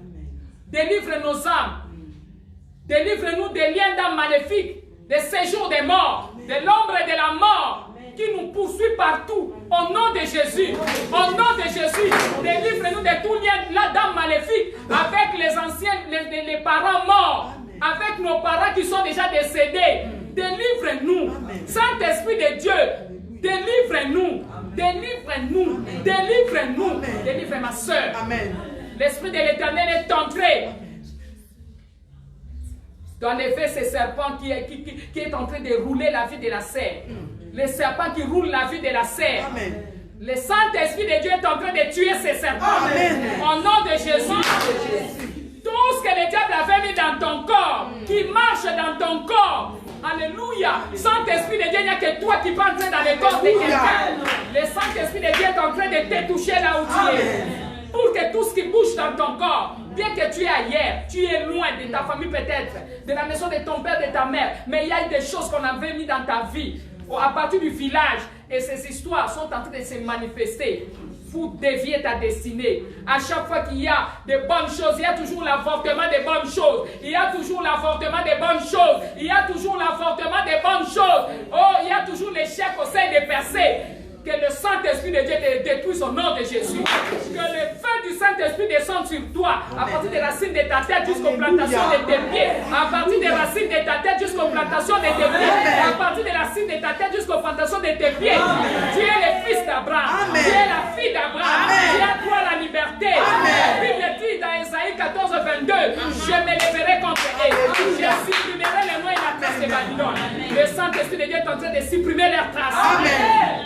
Délivre nos âmes. Délivre-nous des liens d'âme maléfiques, des séjours des morts, de l'ombre et de la mort qui nous poursuit partout. Au nom de Jésus. Au nom de Jésus. Délivre-nous de tout lien d'âme maléfique avec les anciens, les parents morts, avec nos parents qui sont déjà décédés. Délivre-nous. Saint-Esprit de Dieu, délivre-nous. Délivre-nous, délivre-nous, délivre ma soeur. L'Esprit de l'Éternel est entré dans lever ce serpent qui est en train de rouler la vie de la serre. Le serpent qui roule la vie de la serre. Le Saint-Esprit de Dieu est en train de tuer ces serpents. Au nom de Jésus. Tout ce que le diable avait mis dans ton corps, qui marche dans ton corps. Alléluia. Saint-Esprit de Dieu, il n'y a que toi qui peux entrer dans le corps de quelqu'un. Le Saint-Esprit de Dieu est en train de te toucher là où tu es. Pour que tout ce qui bouge dans ton corps, bien que tu es ailleurs, tu es loin de ta famille peut-être, de la maison de ton père, de ta mère, mais il y a des choses qu'on avait mis dans ta vie, à partir du village, et ces histoires sont en train de se manifester pour dévier ta destinée. À chaque fois qu'il y a de bonnes choses, il y a toujours l'avortement des bonnes choses. Il y a toujours l'avortement des bonnes choses. Il y a toujours l'avortement des bonnes choses. Oh, il y a toujours l'échec au sein des percées. Que le Saint-Esprit de Dieu te détruise au nom de Jésus. Que le feu du Saint-Esprit descende sur toi. À partir des racines de ta tête jusqu'aux plantations de tes pieds. À partir des racines de ta tête jusqu'aux plantations de tes pieds. À partir des racines de ta tête jusqu'aux plantations de tes pieds. Tu es le fils d'Abraham. Tu es la fille d'Abraham. Tu as toi la liberté. La Bible dit dans Isaïe 14, 22, je me lèverai contre eux. Je supprimerai les noms et la trace de Babylone. Le Saint-Esprit de Dieu est en train de supprimer leurs traces.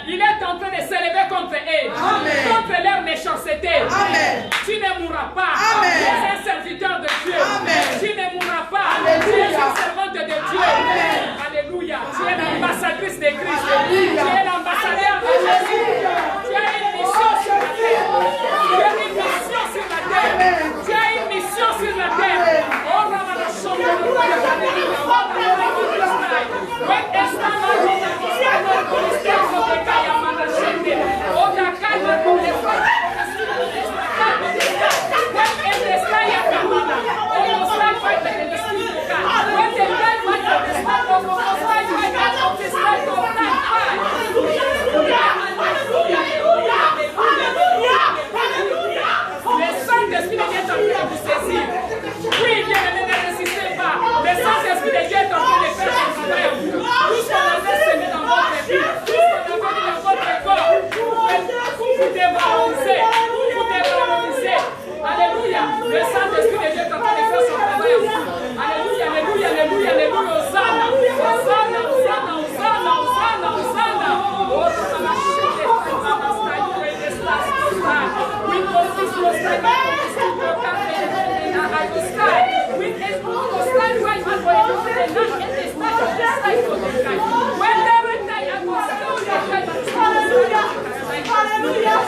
Il est en train de s'élever contre eux, contre leur méchanceté. Tu ne mourras pas. Tu es un serviteur de Dieu. Tu ne mourras pas. Tu es une servante de Dieu. Alléluia. Tu es l'ambassadrice de Christ. Tu es l'ambassadeur de Jésus. Tu as une mission sur la terre. Tu as une mission sur la terre. Tu as une mission sur la terre. Oh, le Saint-Esprit de Dieu est en train de vous saisir. Oui, bien aimé, ne résistez pas. Le Saint-Esprit de Dieu est en train de faire son travail en vous. Tout ce qu'on avait semé dans votre vie, tout ce qu'on avait mis dans votre corps, vous dévalorisez. Vous dévalorisez. Alléluia. Le Saint-Esprit de Dieu est en train de faire son travail en vous. Alléluia, alléluia, alléluia, alléluia. Hosanna, Hosanna, Hosanna, Hosanna, Hosanna, Hosanna. Oh, ça m'a chéri. We confess your stand by the sky. We stand right for the land and the sky for the sky. When every day I was hallelujah. Hallelujah.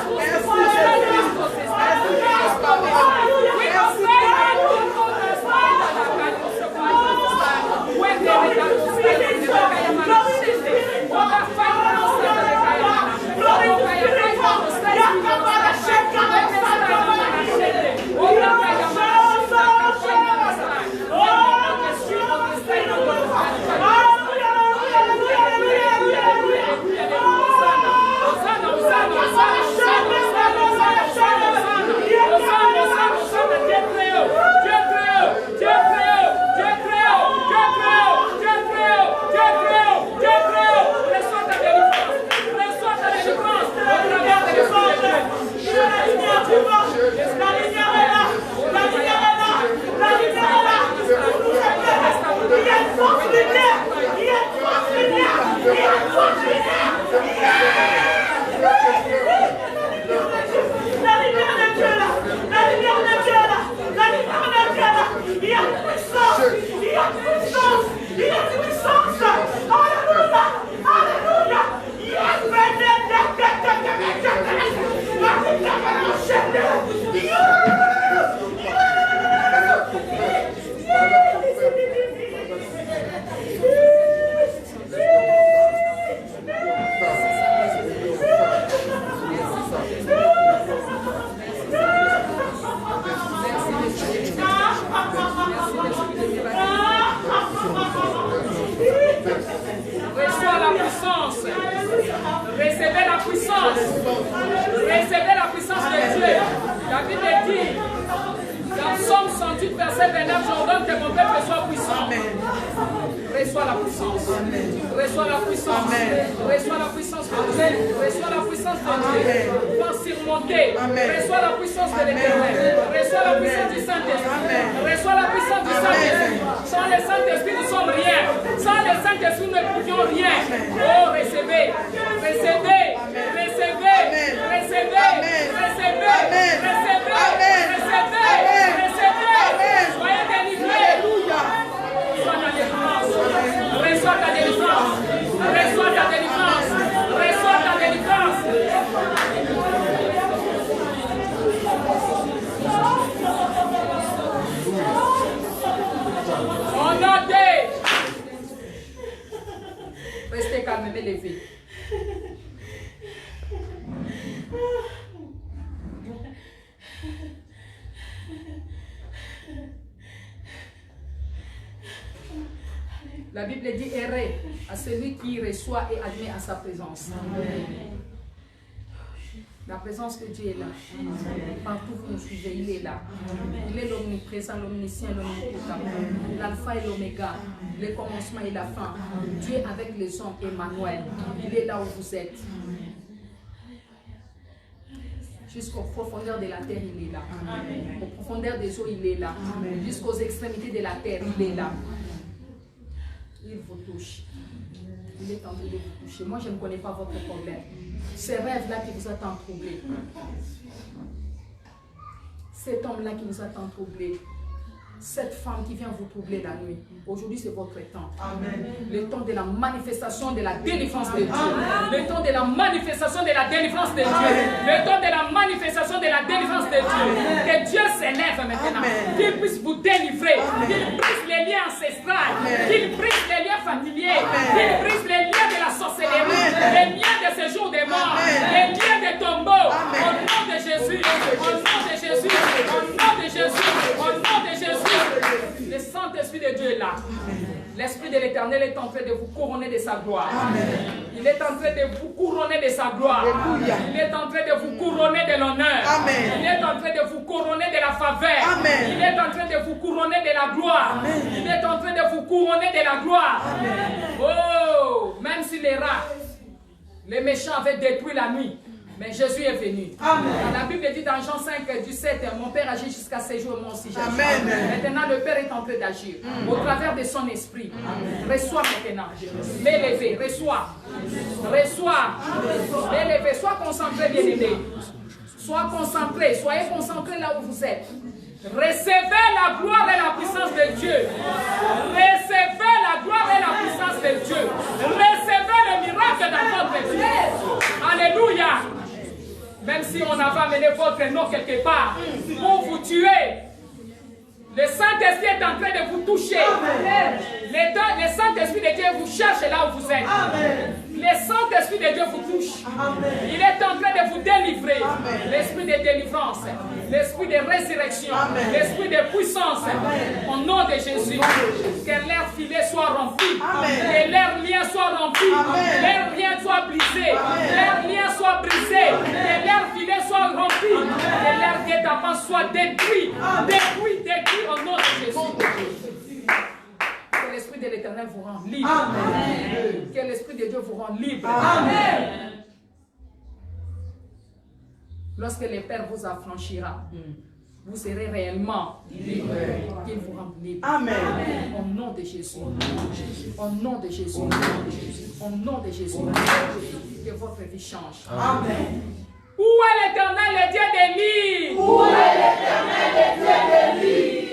Recevez la puissance de Dieu. La Bible dit, dans Somme 108, verset 29, j'ordonne que mon peuple soit puissant. Reçois la puissance. Reçois la puissance. Reçois la puissance de Dieu. Reçois la puissance de Dieu. Pour surmonter. Reçois la puissance de l'Éternel. Reçois la puissance du Saint-Esprit. Reçois la puissance du Saint-Esprit. Sans le Saint-Esprit, nous sommes rien. Sans le Saint-Esprit, nous ne pouvions rien. Oh, recevez. Recevez. Recevez. Recevez. Recevez. Recevez. Recevez. Recevez. Soyez délivrés. Reçois ta délivrance. Reçois ta délivrance. Reçois ta délivrance. Reçois ta délivrance. calme, me lever. La Bible dit errer à celui qui reçoit et admet à sa présence. Amen. La présence de Dieu est là. Partout où vous nous suivez, il est là. Il est l'omniprésent, l'omniscient, l'omnipotent. L'alpha et l'oméga, le commencement et la fin. Dieu avec les hommes, Emmanuel. Il est là où vous êtes. Jusqu'aux profondeurs de la terre, il est là. Aux profondeurs des eaux, il est là. Jusqu'aux extrémités de la terre, il est là. Il vous touche. Il est en train de vous toucher. Moi, je ne connais pas votre problème. Ce rêve-là qui vous a tant troublé. Cet homme-là qui vous a tant troublé. Cette femme qui vient vous troubler la nuit. Aujourd'hui, c'est votre temps. Amen. Le temps de la manifestation de la délivrance de Dieu. Amen. Le temps de la manifestation de la délivrance de Dieu. Amen. Le temps de la manifestation de la délivrance de Dieu. Amen. Que Dieu s'élève maintenant. Qu'il puisse vous délivrer. Qu'il brise les liens ancestraux. Qu'il brise les liens familiers. Qu'il brise les liens de la sorcellerie. Les liens de ce jour des morts. Les liens des tombeaux. Au nom de Jésus. Au nom de Jésus. Au nom de Jésus. Au nom de Jésus. Le Saint-Esprit de Dieu est là. L'Esprit de l'Éternel est en train de vous couronner de sa gloire. Amen. Il est en train de vous couronner de sa gloire. Alléluia. Il est en train de vous couronner de l'honneur. Il est en train de vous couronner de la faveur. Amen. Il est en train de vous couronner de la gloire. Amen. Il est en train de vous couronner de la gloire. Amen. Oh, même si les rats, les méchants avaient détruit la nuit, mais Jésus est venu. Amen. La Bible dit dans Jean 5, 17, mon Père agit jusqu'à ces jours, moi aussi j'agis. Maintenant, le Père est en train d'agir au travers de son esprit. Amen. Reçois maintenant. M'élever, reçois. Reçois. M'élever, sois concentré, bien-aimé. Sois concentré, soyez concentré là où vous êtes. Recevez la gloire et la puissance de Dieu. Recevez la gloire et la puissance de Dieu. Recevez le miracle dans votre vie. Alléluia. Même si on avait amené votre nom quelque part pour vous tuer, le Saint-Esprit est en train de vous toucher. Le Saint-Esprit de Dieu vous cherche là où vous êtes. Amen. Le Saint-Esprit de Dieu vous touche. Amen. Il est en train de vous délivrer. L'esprit de délivrance, l'esprit de résurrection, l'esprit de puissance. Amen. Au nom de Jésus, que leur filet soit rempli, que leurs liens soient remplis, que leurs liens soient brisés, que leurs liens soient brisés, que leurs filets soient remplis, que leurs guet-apens soient détruits, détruits au nom de Jésus. Que l'Esprit de l'Éternel vous rende libre. Amen. Que l'Esprit de Dieu vous rende libre. Amen. Lorsque le Père vous affranchira, vous serez réellement libre. Qu'il vous rende libre. Amen. Au nom de Jésus. Au nom de Jésus. Au nom de Jésus. Que votre vie change. Amen. Où est l'Éternel, le Dieu d'Élie? Où est l'Éternel, le Dieu d'Élie?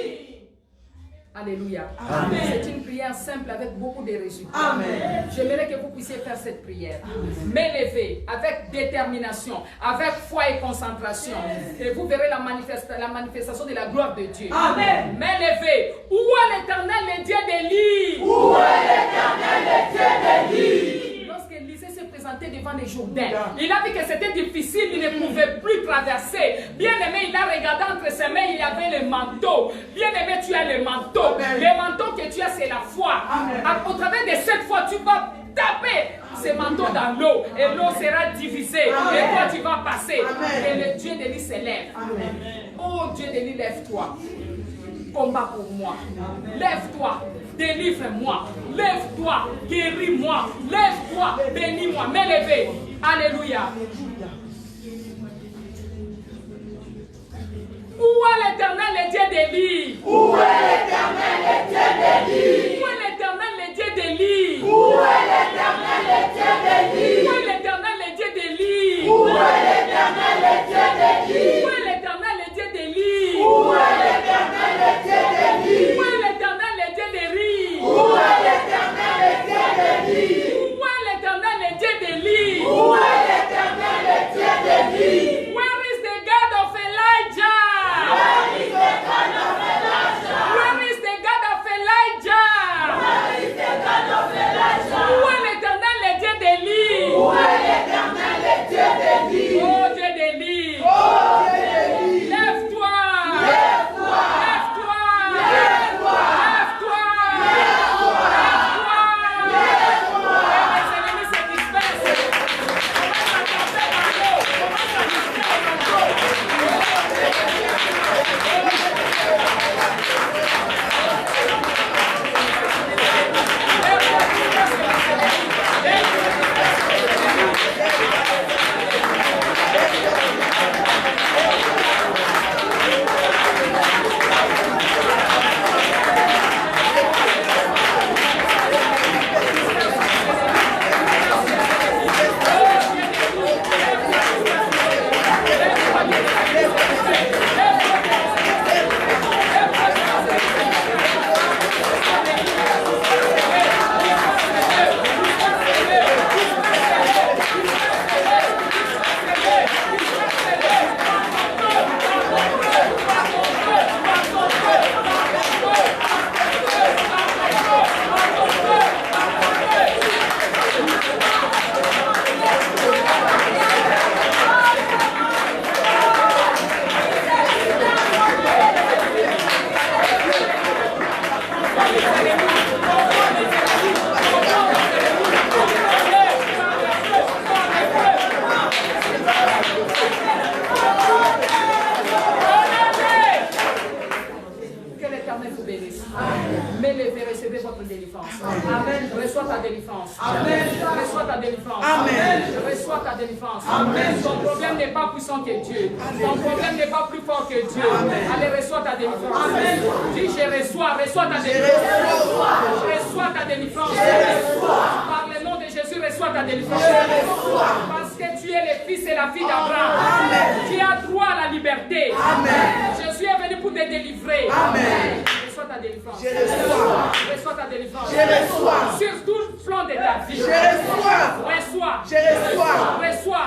Alléluia. C'est une prière simple avec beaucoup de résultats. J'aimerais que vous puissiez faire cette prière. M'élever avec détermination, avec foi et concentration. Et vous verrez la manifestation de la gloire de Dieu. M'élever. Où est l'Éternel, le Dieu d'Élie? Où est l'Éternel, le Dieu d'Élie? Lorsqu'Élisée s'est présenté devant les Jourdains, il a vu que c'était difficile, il ne pouvait plus traverser. Bien-aimé, il a regardé entre ses mains, il y avait le manteau. Bien-aimé, tu as le manteau. Le manteau que tu as, c'est la foi. Au travers de cette foi, tu vas taper ce manteau dans l'eau et l'eau sera divisée. Et toi, tu vas passer. Et le Dieu d'Élie s'élève. Oh Dieu d'Élie, lève-toi. Combat pour moi. Lève-toi. Délivre-moi. Lève-toi. Guéris-moi. Lève-toi. Bénis-moi. M'élever. Alléluia. Où est l'Éternel, le Dieu d'Élie? Où est l'Éternel, le Dieu d'Élie? Où est l'Éternel, le Dieu d'Élie? Où est l'Éternel, le Dieu d'Élie? Où est l'Éternel, le Dieu d'Élie? Où est l'Éternel, le Dieu d'Élie? Où est l'Éternel, le Dieu d'Élie? Où est l'Éternel, le Dieu d'Élie? Où est l'Éternel, le Dieu d'Élie? Où est l'Éternel, le Dieu d'Élie? Où est l'Éternel, le Dieu d'Élie? Où est l'Éternel, le Dieu d'Élie? Where is the God of Elijah? Where is the God of Elijah? Where is the God of Elijah? Where is the God of Elijah? Où est l'Éternel, ta délivrance. Amen. Reçois ta délivrance. Amen. Ton problème n'est pas puissant que Dieu. Ton problème n'est pas plus fort que Dieu. Allez, reçois ta délivrance. Dis, je reçois ta délivrance. Reçois ta délivrance. Par le nom de Jésus, reçois ta délivrance. Parce que tu es le fils et la fille d'Abraham. Tu as droit à la liberté. Jésus est venu pour te délivrer. Reçois ta délivrance. Reçois ta délivrance. Sur tout le plan de ta vie. Reçois. Reçois. Reçois.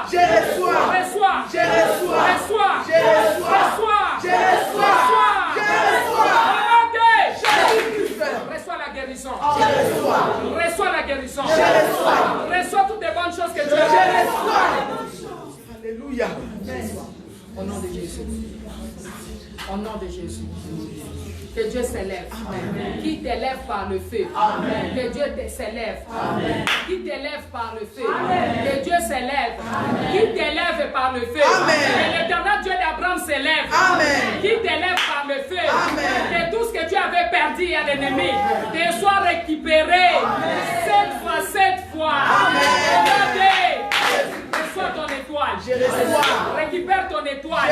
Reçois la guérison. Reçois la guérison. Reçois toutes les bonnes choses que tu as faites. Alléluia. Au nom de Jésus. Au nom de Jésus. Que Dieu s'élève. Qui t'élève par le feu. Que Dieu s'élève. Qui t'élève par le feu. Que Dieu s'élève. Qui t'élève par le feu. Que l'éternel Dieu d'Abraham s'élève. Qui t'élève par le feu. Que tout ce que tu avais perdu à l'ennemi te soit récupéré 7 fois. Reçois ton étoile. Récupère ton étoile.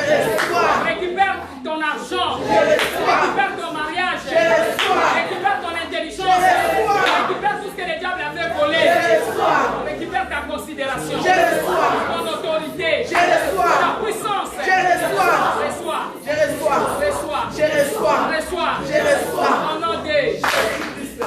Récupère ton argent. Récupère ton mariage. Récupère ton intelligence. Récupère tout ce que le diable avait volé. Récupère ta considération. Ton autorité. Ta puissance. Reçois. Au nom de Jésus.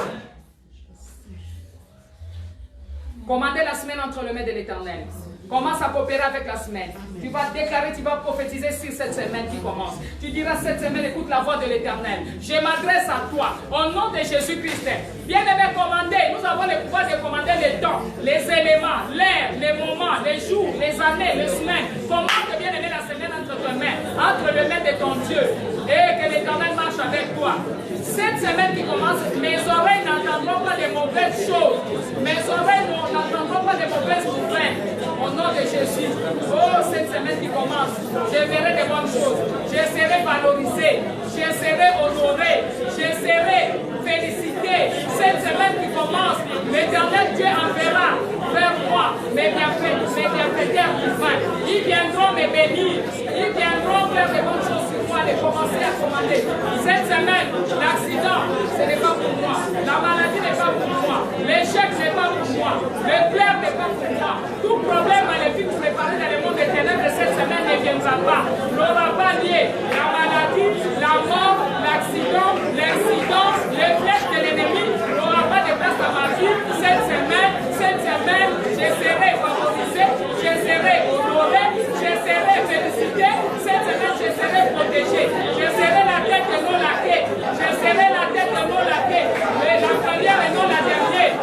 Commandez la semaine entre les mains de l'Éternel. Commence à coopérer avec la semaine. Tu vas déclarer, tu vas prophétiser sur cette semaine qui commence. Tu diras cette semaine, écoute la voix de l'Éternel. Je m'adresse à toi, au nom de Jésus-Christ. Bien-aimé, commandez. Nous avons le pouvoir de commander les temps, les éléments, l'air, les moments, les jours, les années, les semaines. Commande, bien-aimé, la semaine entre tes mains, entre les mains de ton Dieu. Et que l'Éternel marche avec toi. Cette semaine qui commence, mes oreilles n'entendront pas de mauvaises choses. Mes oreilles n'entendront pas de mauvaises nouvelles. Au nom de Jésus. Oh, cette semaine qui commence, je verrai de bonnes choses. Je serai valorisé. Je serai honoré. Je serai félicité. Cette semaine qui commence, l'Éternel Dieu enverra vers moi mes bienfaiteurs divins. Ils viendront me bénir. Ils viendront faire de bonnes choses sur moi, de commencer à commander. Cette semaine, l'accident, ce n'est pas pour moi. La maladie n'est pas pour moi. L'échec n'est pas pour moi. Le pleur n'est pas pour moi. Tout problème maléfique préparé dans le monde des ténèbres cette semaine ne viendra pas. N'aura pas lié. La maladie, la mort, l'accident, l'incident, le flèche de l'ennemi n'aura pas de place dans ma vie. Cette semaine, je serai favorisé, je serai honoré, je serai félicité. Cette semaine, je serai protégé. Je serai la tête et non la queue. Je serai la tête et non la queue. Mais la première et non la dernière.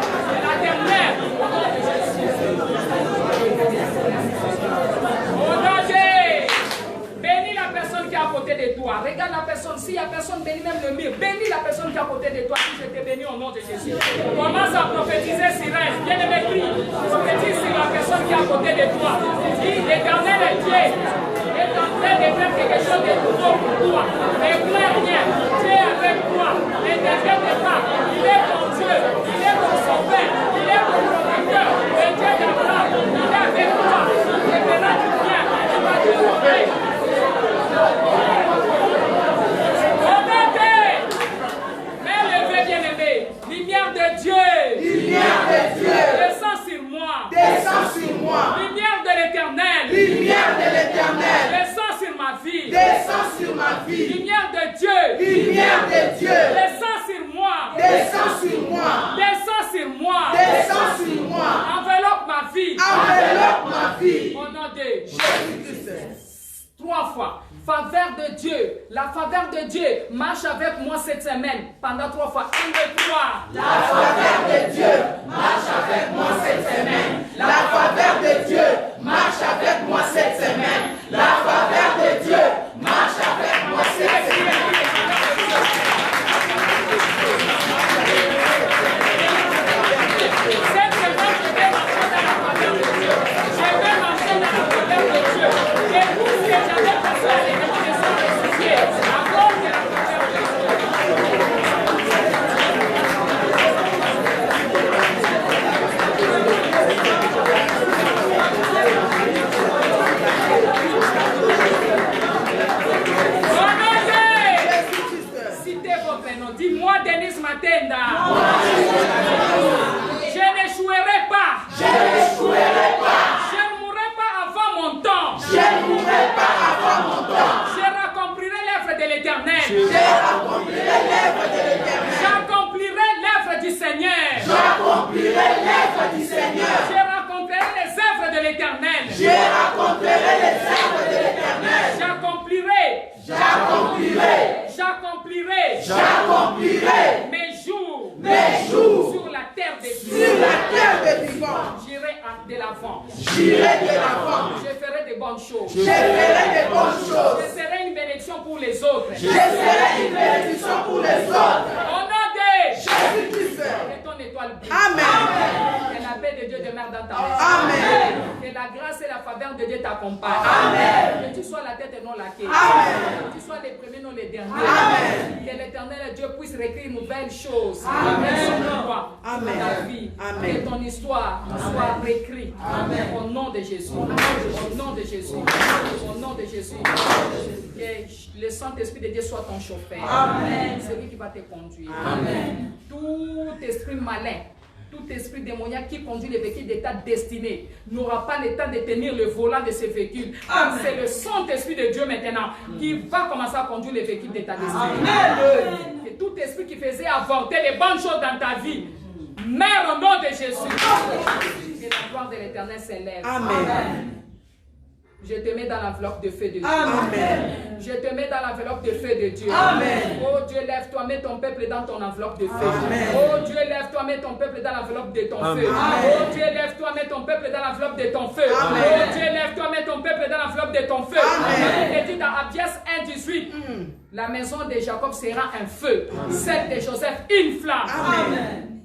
La dernière. Bénis la personne qui est à côté de toi. Regarde la personne. S'il n'y a personne, bénis même le mur. Bénis la personne qui est à côté de toi. Si je te bénis au nom de Jésus. Commence à prophétiser sur elle. Bien aimé, prie. Prophétise sur la personne qui est à côté de toi. Dis, l'Éternel est Dieu. Est en train de faire quelque chose de nouveau pour toi. Ne plains rien. Dieu est avec toi. Ne t'inquiète pas. Il est ton Dieu. Il est ton sauveur. Il est ton protecteur. Le Dieu d'Abraham. Il est avec toi. Il te verra du bien. Il va te sauver. Mais levé, bien-aimé. Lumière de Dieu. Lumière de Dieu. Descends sur moi. Descends sur moi. Lumière de l'Éternel. Lumière de l'Éternel. Descends sur ma vie. Descends sur ma vie. Lumière de Dieu. Lumière de Dieu. Descends sur moi. Descends sur moi. Descends sur moi. Descends sur moi. Enveloppe ma vie. Enveloppe ma vie. Au nom de Jésus-Christ. 3 fois. Faveur de Dieu. La faveur de Dieu marche avec moi cette semaine. Pendant 3 fois. 1, 2, 3. La faveur de Dieu marche avec moi cette semaine. La faveur de Dieu marche avec moi cette semaine. La faveur de Dieu marche avec moi cette semaine. Cette semaine, je vais marcher dans la faveur de Dieu. Je vais marcher dans la faveur de Dieu. Et tout ce que j'avais passé à l'ennemi ne sont restitués à cause de la faveur de Dieu. l'avant. J'irai de l'avant. Je ferai de bonnes choses. Je ferai de bonnes choses. Je serai une bénédiction pour les autres. Je serai une bénédiction pour les autres. Au nom de Jésus-Christ. que ton étoile brille. Amen. Que la paix de Dieu demeure dans ta maison. Amen. Que la grâce et la faveur de Dieu t'accompagnent. Amen. Que tu sois la tête et non la queue. Amen. Que tu sois les premiers, non les derniers. Amen. Que l'éternel Dieu puisse réécrire une nouvelle chose. Amen. Sur toi, Amen. dans ta vie. Amen. Que ton histoire soit réécrite. Au nom de Jésus. Au nom de Jésus. Au nom de Jésus. Que le Saint-Esprit de Dieu soit ton chauffeur. Amen. C'est lui qui va te conduire. Amen. Tout esprit malin, tout esprit démoniaque qui conduit les véhicules de ta destinée n'aura pas le temps de tenir le volant de ces véhicules. C'est le Saint-Esprit de Dieu maintenant qui va commencer à conduire les véhicules de ta destinée. Amen. Et tout esprit qui faisait avorter les bonnes choses dans ta vie, mère au nom de Jésus. Que la gloire de l'Éternel s'élève. Amen. Je te mets dans l'enveloppe de feu de Dieu. Amen. Je te mets dans l'enveloppe de feu de Dieu. Amen. Oh Dieu, lève-toi, mets ton peuple dans ton enveloppe de feu. Amen. Oh Dieu, lève-toi, mets ton peuple dans l'enveloppe de ton Amen. feu. Amen. Oh Dieu, lève-toi, mets ton peuple dans l'enveloppe de ton feu. Amen. Oh Dieu, lève-toi, mets ton peuple dans l'enveloppe de ton feu. Amen. Il est dit dans Abias 1:18, la maison de Jacob sera un feu, celle de Joseph une flamme. Amen.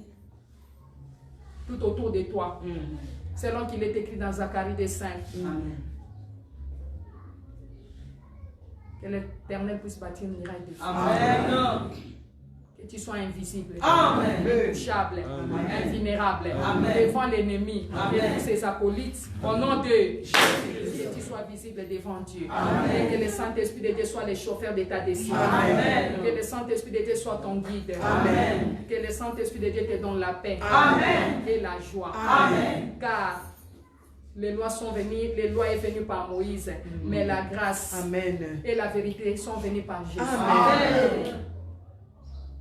Tout autour de toi, selon qu'il est écrit dans Zacharie 5. Amen. Que l'Éternel puisse bâtir une muraille de feu. Amen. Que tu sois invisible, Amen. intouchable, invulnérable, Amen. devant l'ennemi et tous ses acolytes. Au nom de Jésus, que tu sois visible devant Dieu. Amen. Et que le Saint-Esprit de Dieu soit le chauffeur de ta destinée. Amen. Que le Saint-Esprit de Dieu soit ton guide. Amen. Que le Saint-Esprit de Dieu te donne la paix Amen. et la joie. Amen. Car les lois sont venues, les lois est venues par Moïse, mais la grâce Amen. et la vérité sont venues par Jésus. Amen.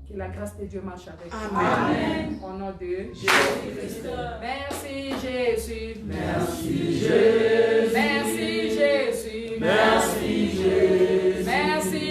Que la grâce de Dieu marche avec toi. Amen. Au nom de Jésus. Merci Jésus. Merci Jésus. Merci Jésus. Merci Jésus. Merci